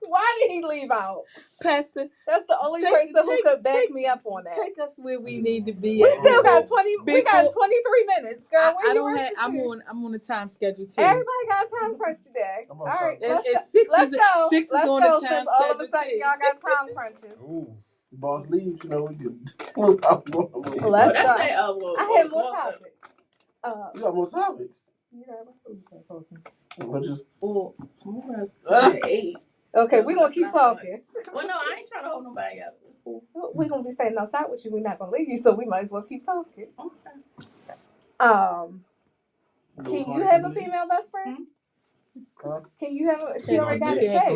Why did he leave out? Pastor, that's the only person who could back me up on that. Take us where we need to be. We still got 20. We got 23 minutes, girl. I don't have. I'm on a time schedule too. Everybody got time crunch today. All right, let's go. Six is on the time schedule all of a sudden y'all got time crunches. Ooh. Boss leaves, you know, we can. Let's go. I have more topics. You got more topics. Okay, we're gonna keep talking. Well, no, I ain't trying to hold nobody up. We're gonna be standing outside with you. We're not gonna leave you, so we might as well keep talking. Okay. Can you have a female best friend? Can you have a? She already got it. I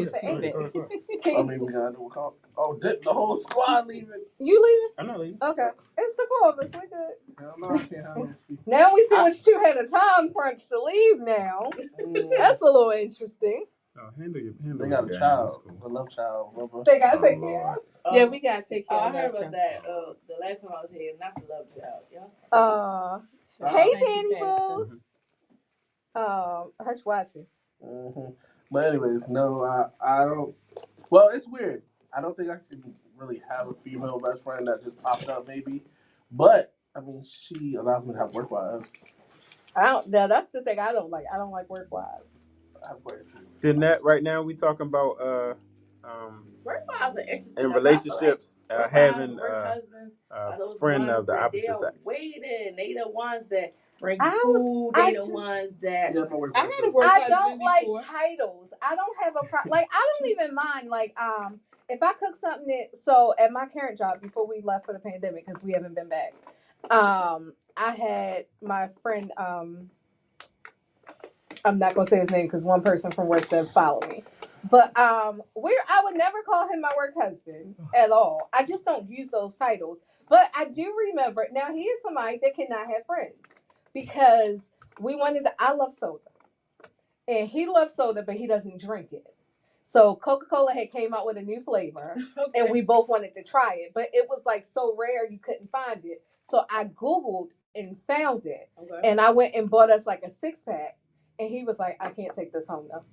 mean, we gotta do a call. Oh, the whole squad leaving. You leaving? I'm not leaving. Okay, it's the four of us. We good. Hell no, I can't have no. Now we see what you had a time crunch to leave. Now that's a little interesting. Oh, handle they got a child, a love child. They gotta take care of. Yeah, we gotta take care of that. I heard about that. The last time I was here, not the love child. Yeah. Hey, Danny Boo. Hush watching. Mm-hmm. But anyways, no, I don't. Well, it's weird. I don't think I can really have a female best friend that just popped up, maybe. But I mean, she allows me to have work wives. I don't. No, that's the thing I don't like. I don't like work wives. Didn't that right now we talking about work wives are interesting. In relationships, like having husbands, a friend of the opposite sex. Waiting, they the ones that bring food. They the ones that. I had a work I don't husband like before. titles. I don't have a problem. Like I don't even mind. Like if I cook something so at my current job before we left for the pandemic because we haven't been back, I had my friend. I'm not gonna say his name because one person from work does follow me. But I would never call him my work husband at all. I just don't use those titles. But I do remember now he is somebody that cannot have friends because I love soda. And he loves soda, but he doesn't drink it. So Coca-Cola had came out with a new flavor and we both wanted to try it. But it was like so rare you couldn't find it. So I Googled and found it. Okay. And I went and bought us like a 6-pack. And he was like, I can't take this home though.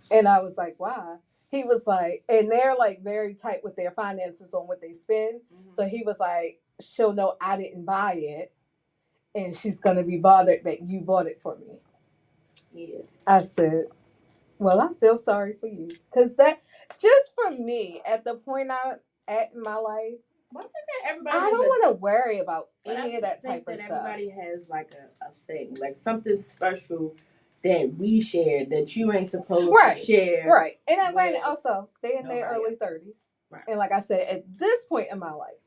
And I was like, why? He was like, and they're like very tight with their finances on what they spend. Mm-hmm. So he was like, she'll know I didn't buy it. And she's going to be bothered that you bought it for me. Yeah. I said, well, I feel sorry for you. Because that, just for me, at the point I'm at in my life, I don't want to worry about any of that type of stuff. Everybody has like a thing, like something special that we share that you ain't supposed to share. Right. And I'm granted also, they in their early 30s. Right. And like I said, at this point in my life,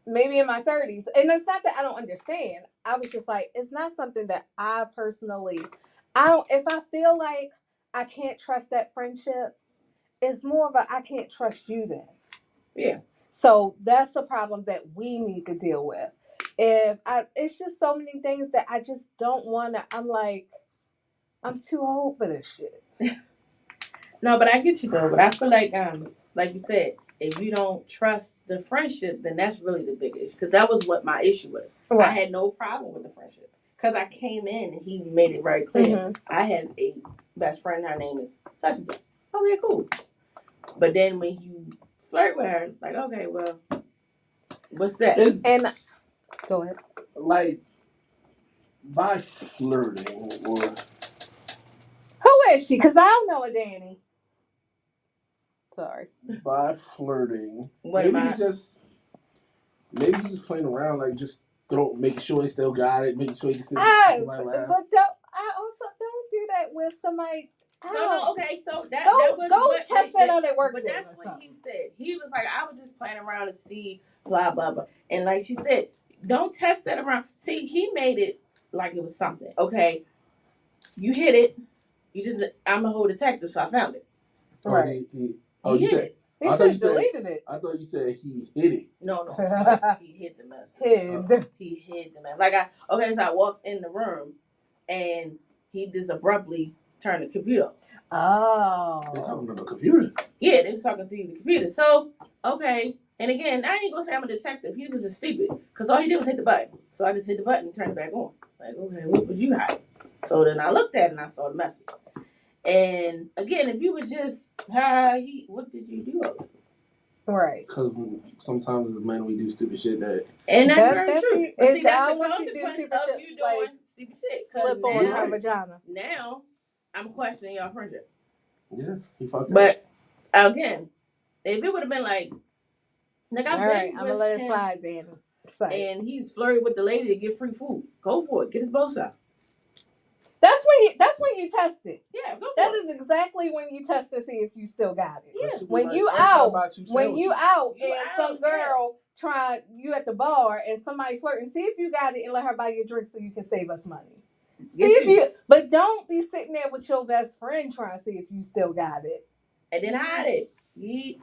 maybe in my 30s, and it's not that I don't understand. I was just like, it's not something that I personally, if I feel like I can't trust that friendship, it's more of a I can't trust you then. Yeah. So that's a problem that we need to deal with. It's just so many things that I just don't want to. I'm like, I'm too old for this shit. No, but I get you though. But I feel like you said, if you don't trust the friendship, then that's really the big issue. Because that was what my issue was. Right. I had no problem with the friendship because I came in and he made it very clear. Mm-hmm. I have a best friend. Her name is such and such. Okay, cool. But then when you flirt with her, like, okay, well, what's that? And go ahead. Like, by flirting or who is she? Because I don't know a Danny. Sorry. By flirting, maybe he's just playing around, like just make sure he still got it, make sure he can sit. But I also don't do that with somebody. So no, okay, so that was go test that out at work. But that's what he said. He was like, I was just playing around to see blah blah blah. And like she said, don't test that around. See, he made it like it was something. Okay, you hit it. I'm a whole detective, so I found it. Right. He hit it. He should have deleted it. I thought you said he hit it. No, he hid the message. He hid the message. So I walked in the room, and he just abruptly turned the computer off. Oh. They're talking about the computer. Yeah, they were talking through the computer. So, okay. And again, I ain't gonna say I'm a detective. He was just stupid. Because all he did was hit the button. So I just hit the button and turned it back on. Like, okay, what would you hide? So then I looked at it and I saw the message. And again, if you was just, what did you do? Right. Because sometimes as men we do stupid shit that. And that's very true. But see, that's the consequence of you doing stupid shit. Slip on her vagina. Now, I'm questioning y'all friendship. Yeah, he fucked up. But again, if it would have been like all right, I'm gonna let it slide then. And he's flirting with the lady to get free food. Go for it. Get his both out. That's when you test it. Yeah, go for that it. is exactly when you test to see if you still got it. Yeah. When you out and some girl try you at the bar and somebody flirting, see if you got it and let her buy you a drink so you can save us money. But don't be sitting there with your best friend trying to see if you still got it. And then hide it. We're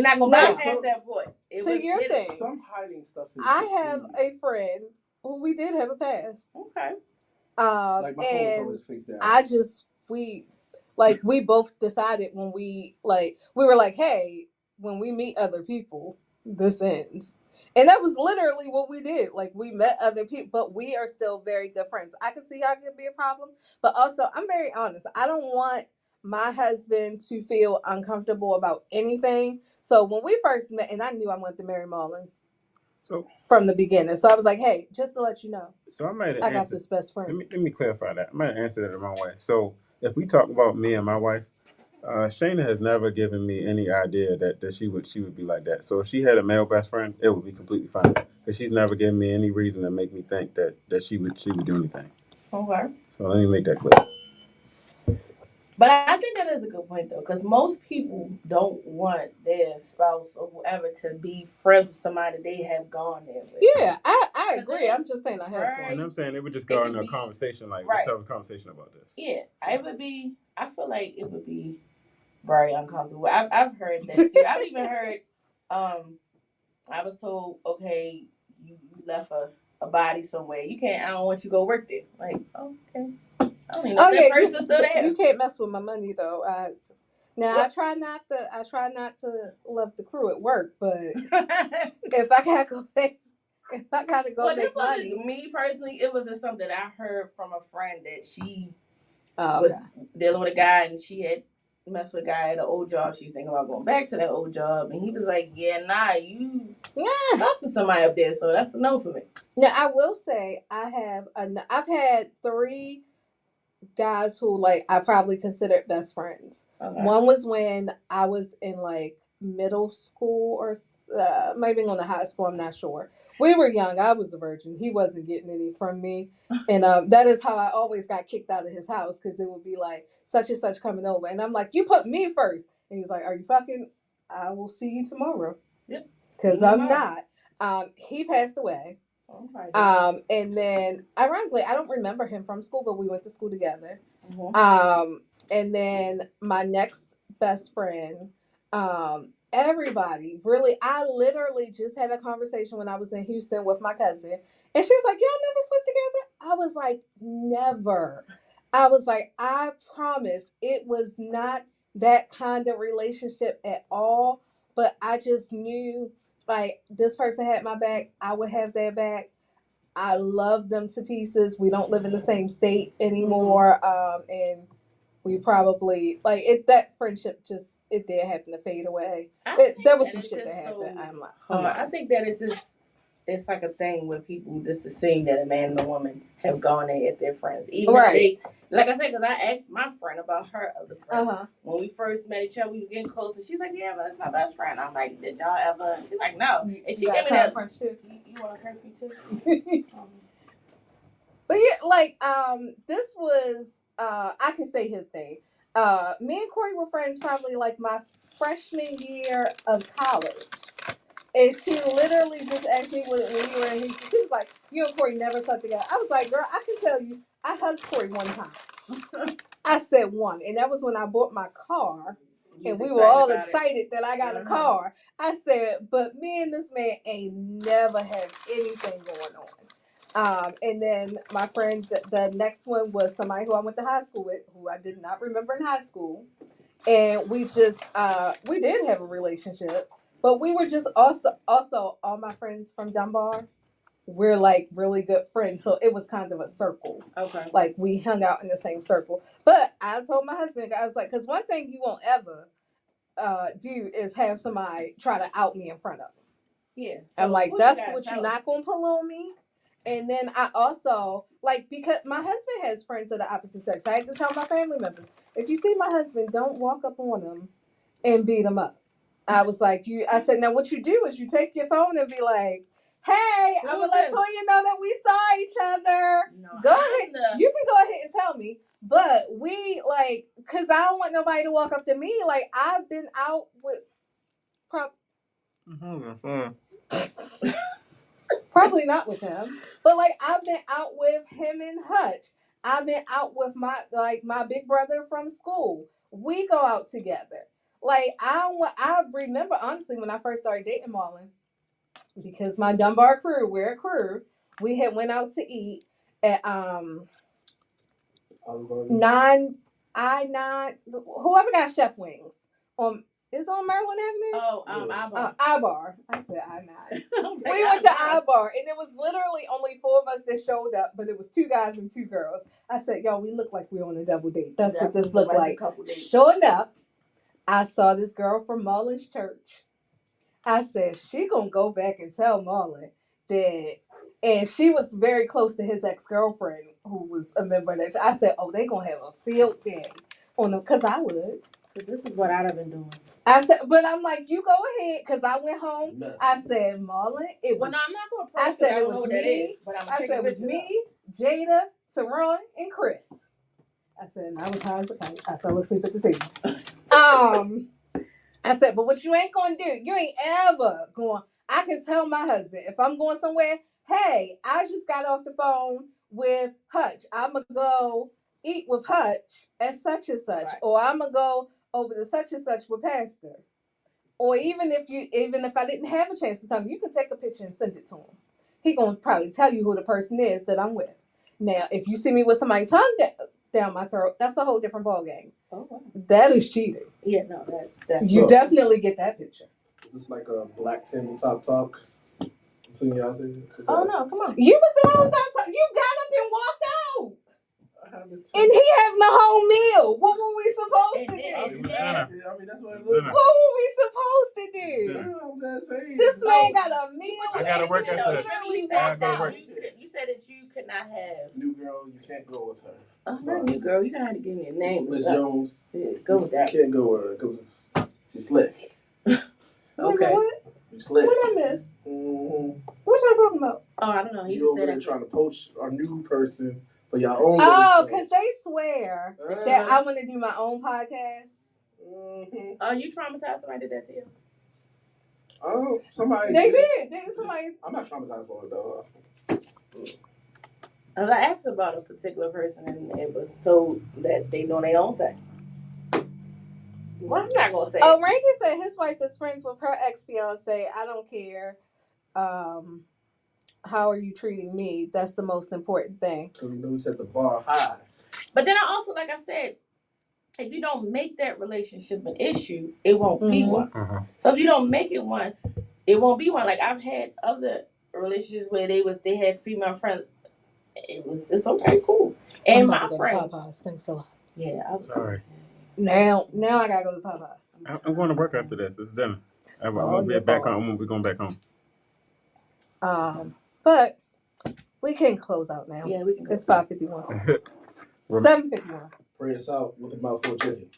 not gonna bypass that point. So your thing. Some hiding stuff. I have a friend who we did have a past. Okay. Like my phone was always face down. We both decided when we were like, hey, when we meet other people, this ends. And that was literally what we did. Like, we met other people, but we are still very good friends. I can see how it could be a problem, but also I'm very honest. I don't want my husband to feel uncomfortable about anything. So when we first met, and I knew I wanted to marry Marlon. So from the beginning. So I was like, hey, just to let you know. So I got this best friend. Let me clarify that. I might have answered it the wrong way. So if we talk about me and my wife, Shayna has never given me any idea that she would be like that. So if she had a male best friend, it would be completely fine. Because she's never given me any reason to make me think that she would do anything. Okay. So let me make that clear. But I think that is a good point, though, because most people don't want their spouse or whoever to be friends with somebody they have gone there with. Yeah, I agree. I'm just saying I have one. And I'm saying it would just go into a conversation, like, let's have a conversation about this. Yeah, I feel like it would be very uncomfortable. I've heard that, too. I've even heard, I was told, okay, you left a body somewhere. I don't want you to go work there. Like, okay. I don't even know if that person's still there. You can't mess with my money though. I try not to love the crew at work, but if I gotta go make money. Me personally, it was just something that I heard from a friend that she was dealing with a guy and she had messed with a guy at an old job. She was thinking about going back to that old job, and he was like, you talk to somebody up there, so that's a no for me. Now I will say I've had 3 guys who I probably considered best friends. Okay. One was when I was in middle school or maybe going to high school. I'm not sure. We were young. I was a virgin. He wasn't getting any from me, and that is how I always got kicked out of his house because it would be like such and such coming over, and I'm like, you put me first, and he was like, are you fucking? I will see you tomorrow. Yep. Because I'm not. He passed away. And then ironically, I don't remember him from school, but we went to school together. Mm-hmm. And then my next best friend, everybody really, I literally just had a conversation when I was in Houston with my cousin, and she was like, y'all never slept together? I was like, never. I was like, I promise it was not that kind of relationship at all, but I just knew this person had my back, I would have their back. I love them to pieces. We don't live in the same state anymore. And we probably that friendship it did happen to fade away. There was some shit that happened. I think that it's like a thing where people just assume that a man and a woman have gone there if they're friends. Even if they, like I said, because I asked my friend about her other friend. When we first met each other, we was getting closer. She's like, yeah, but that's my best friend. I'm like, did y'all ever? She's like, no. And she gave me that. You want a curfew too? But yeah, this was I can say his name. Me and Corey were friends probably like my freshman year of college. And she literally just asked me when we were in Houston. She was like, "You and Corey never slept together." I was like, "Girl, I can tell you, I hugged Corey one time." I said one, and that was when I bought my car, and we were all excited that I got a car. I said, "But me and this man ain't never had anything going on." And then my friend, the next one was somebody who I went to high school with, who I did not remember in high school, and we just we did have a relationship. But we were just also all my friends from Dunbar, we're like really good friends. So it was kind of a circle. Okay. Like we hung out in the same circle. But I told my husband, I was like, because one thing you won't ever do is have somebody try to out me in front of them. Yeah. So I'm like, that's what you're not gonna pull on me. And then I also like, because my husband has friends of the opposite sex. I had to tell my family members, if you see my husband, don't walk up on him and beat him up. I was like, I said, now what you do is you take your phone and be like, hey, I'm gonna let Toya know that we saw each other. No, go ahead. You can go ahead and tell me. But we like, cause I don't want nobody to walk up to me. Like I've been out with probably not with him, but like I've been out with him and Hutch. I've been out with my big brother from school. We go out together. Like I remember honestly when I first started dating Marlon, because my Dunbar crew, we're a crew. We had went out to eat at 9 whoever got chef wings on. It's on Maryland Avenue? Oh, Ibar. Ibar. I said I-9. We went to Ibar, and it was literally only 4 of us that showed up, but it was 2 guys and 2 girls. I said, yo, we look like we're on a double date. That's what this looked like. Sure enough, I saw this girl from Marlon's church. I said, she gonna go back and tell Marlon that, and she was very close to his ex-girlfriend who was a member of that church. I said, oh, they gonna have a field day on them, because I would. Because this is what I'd have been doing. I said, but I'm like, you go ahead, because I went home. Yes. I said, Marlon, it was. Well, no, I'm not going to pray. I said it was me. I said it was me, Jada, Teron, and Chris. I said, and I was high as a kite. I fell asleep at the table. I said, but what you ain't gonna do, you ain't ever going. I can tell my husband if I'm going somewhere, hey, I just got off the phone with Hutch. I'm gonna go eat with Hutch at such and such, right. Or I'm gonna go over to such and such with Pastor. Or even if I didn't have a chance to tell him, you can take a picture and send it to him. He gonna probably tell you who the person is that I'm with. Now, if you see me with somebody tongue down my throat, that's a whole different ballgame. Oh, wow. That is cheating. Yeah, no, that's you definitely get that picture. Is this like a black tabletop talk between y'all? Oh no, come on. You was the one who started talking. You got up and walked out. And he having a whole meal. What were we supposed to do? Yeah, I mean, that's what it looks like. What were we supposed to do? I'm just saying. This man got a meal. I gotta work at that. You said that you could not have. New girl, you can't go with her. Oh, not new girl. You gotta give me a name. Miss Jones. Yeah, go with that. You can't go with her because she's slick. Okay. What? You slick. What I missed? Mm-hmm. What y'all talking about? Oh, I don't know. He you just over there trying to poach our new person for your own. Oh, because they swear that I want to do my own podcast. Mm-hmm. Oh, you traumatized somebody did that to you? Oh, somebody. They did. Somebody. I'm not traumatized for it though. I asked about a particular person and it was told that they know their own thing. Well, I'm not gonna say. Oh, Randy said his wife is friends with her ex-fiance. I don't care. How are you treating me? That's the most important thing. Because you set the bar high. But then I also, like I said, if you don't make that relationship an issue, it won't be one. Uh-huh. So if you don't make it one, it won't be one. Like I've had other relationships where they had female friends. It's okay, cool. And my friend. Popeyes. Thanks a lot. Yeah, I'm sorry. Now I gotta go to Popeyes. I'm going to work after this. It's dinner. I'm gonna be back home. I'm gonna be going back home. But we can close out now. Yeah, we can. It's 5:51. 7:51. Pray us out with a mouthful of chicken.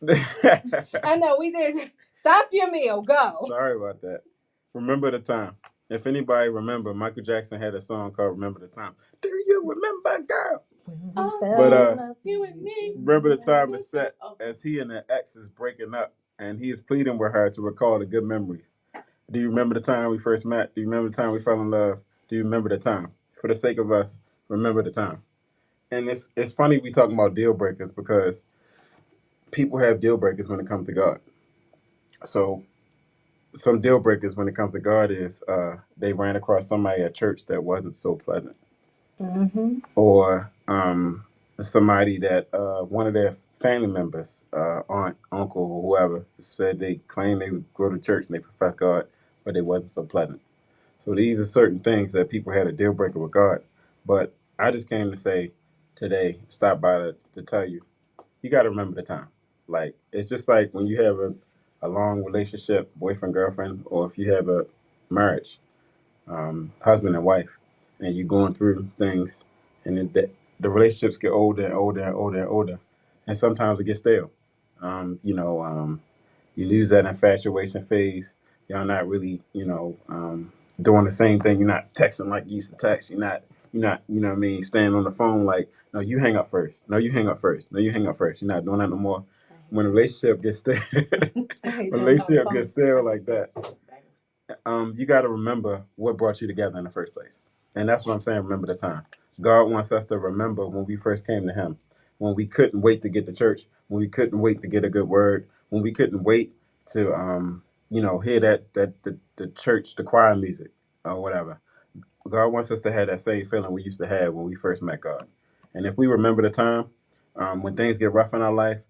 I know we did. Stop your meal. Go. Sorry about that. Remember the time. If anybody remember, Michael Jackson had a song called "Remember the Time." Do you remember, girl? But You and me. remember the time is set as he and the ex is breaking up, and he is pleading with her to recall the good memories. Do you remember the time we first met? Do you remember the time we fell in love? Do you remember the time? For the sake of us, remember the time. And it's funny we talking about deal breakers because people have deal breakers when it comes to God. So some deal breakers when it comes to God is they ran across somebody at church that wasn't so pleasant, or somebody that one of their family members, aunt, uncle, or whoever, said they claimed they would go to church and they profess God, but they wasn't so pleasant. So these are certain things that people had a deal breaker with God. But I just came to say today, stop by to tell you, you got to remember the time. Like, it's just like when you have a long relationship, boyfriend, girlfriend, or if you have a marriage, husband and wife, and you're going through things, and the relationships get older and older and older and older, and sometimes it gets stale. You lose that infatuation phase. Y'all not really, doing the same thing. You're not texting like you used to text. You're not, you know what I mean, staying on the phone like, no, you hang up first. No, you hang up first. No, you hang up first. You're not doing that no more. When a relationship gets stale, relationship gets stale like that, you got to remember what brought you together in the first place. And that's what I'm saying. Remember the time. God wants us to remember when we first came to Him, when we couldn't wait to get to church, when we couldn't wait to get a good word, when we couldn't wait to, hear the church, the choir music or whatever. God wants us to have that same feeling we used to have when we first met God. And if we remember the time when things get rough in our life,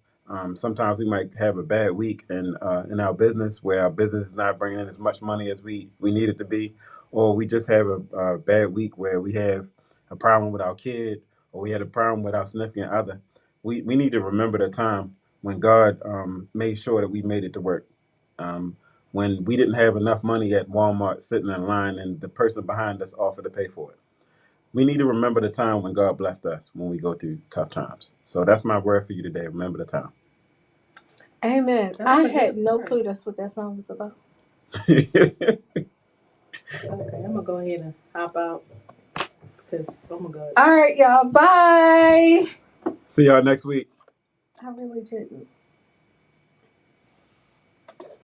sometimes we might have a bad week in our business where our business is not bringing in as much money as we need it to be, or we just have a bad week where we have a problem with our kid, or we had a problem with our significant other. We need to remember the time when God made sure that we made it to work. When we didn't have enough money at Walmart sitting in line and the person behind us offered to pay for it. We need to remember the time when God blessed us when we go through tough times. So that's my word for you today. Remember the time. Amen. I had no clue that's what that song was about. Okay, I'm gonna go ahead and hop out because oh my God. All right, y'all. Bye. See y'all next week. I really didn't.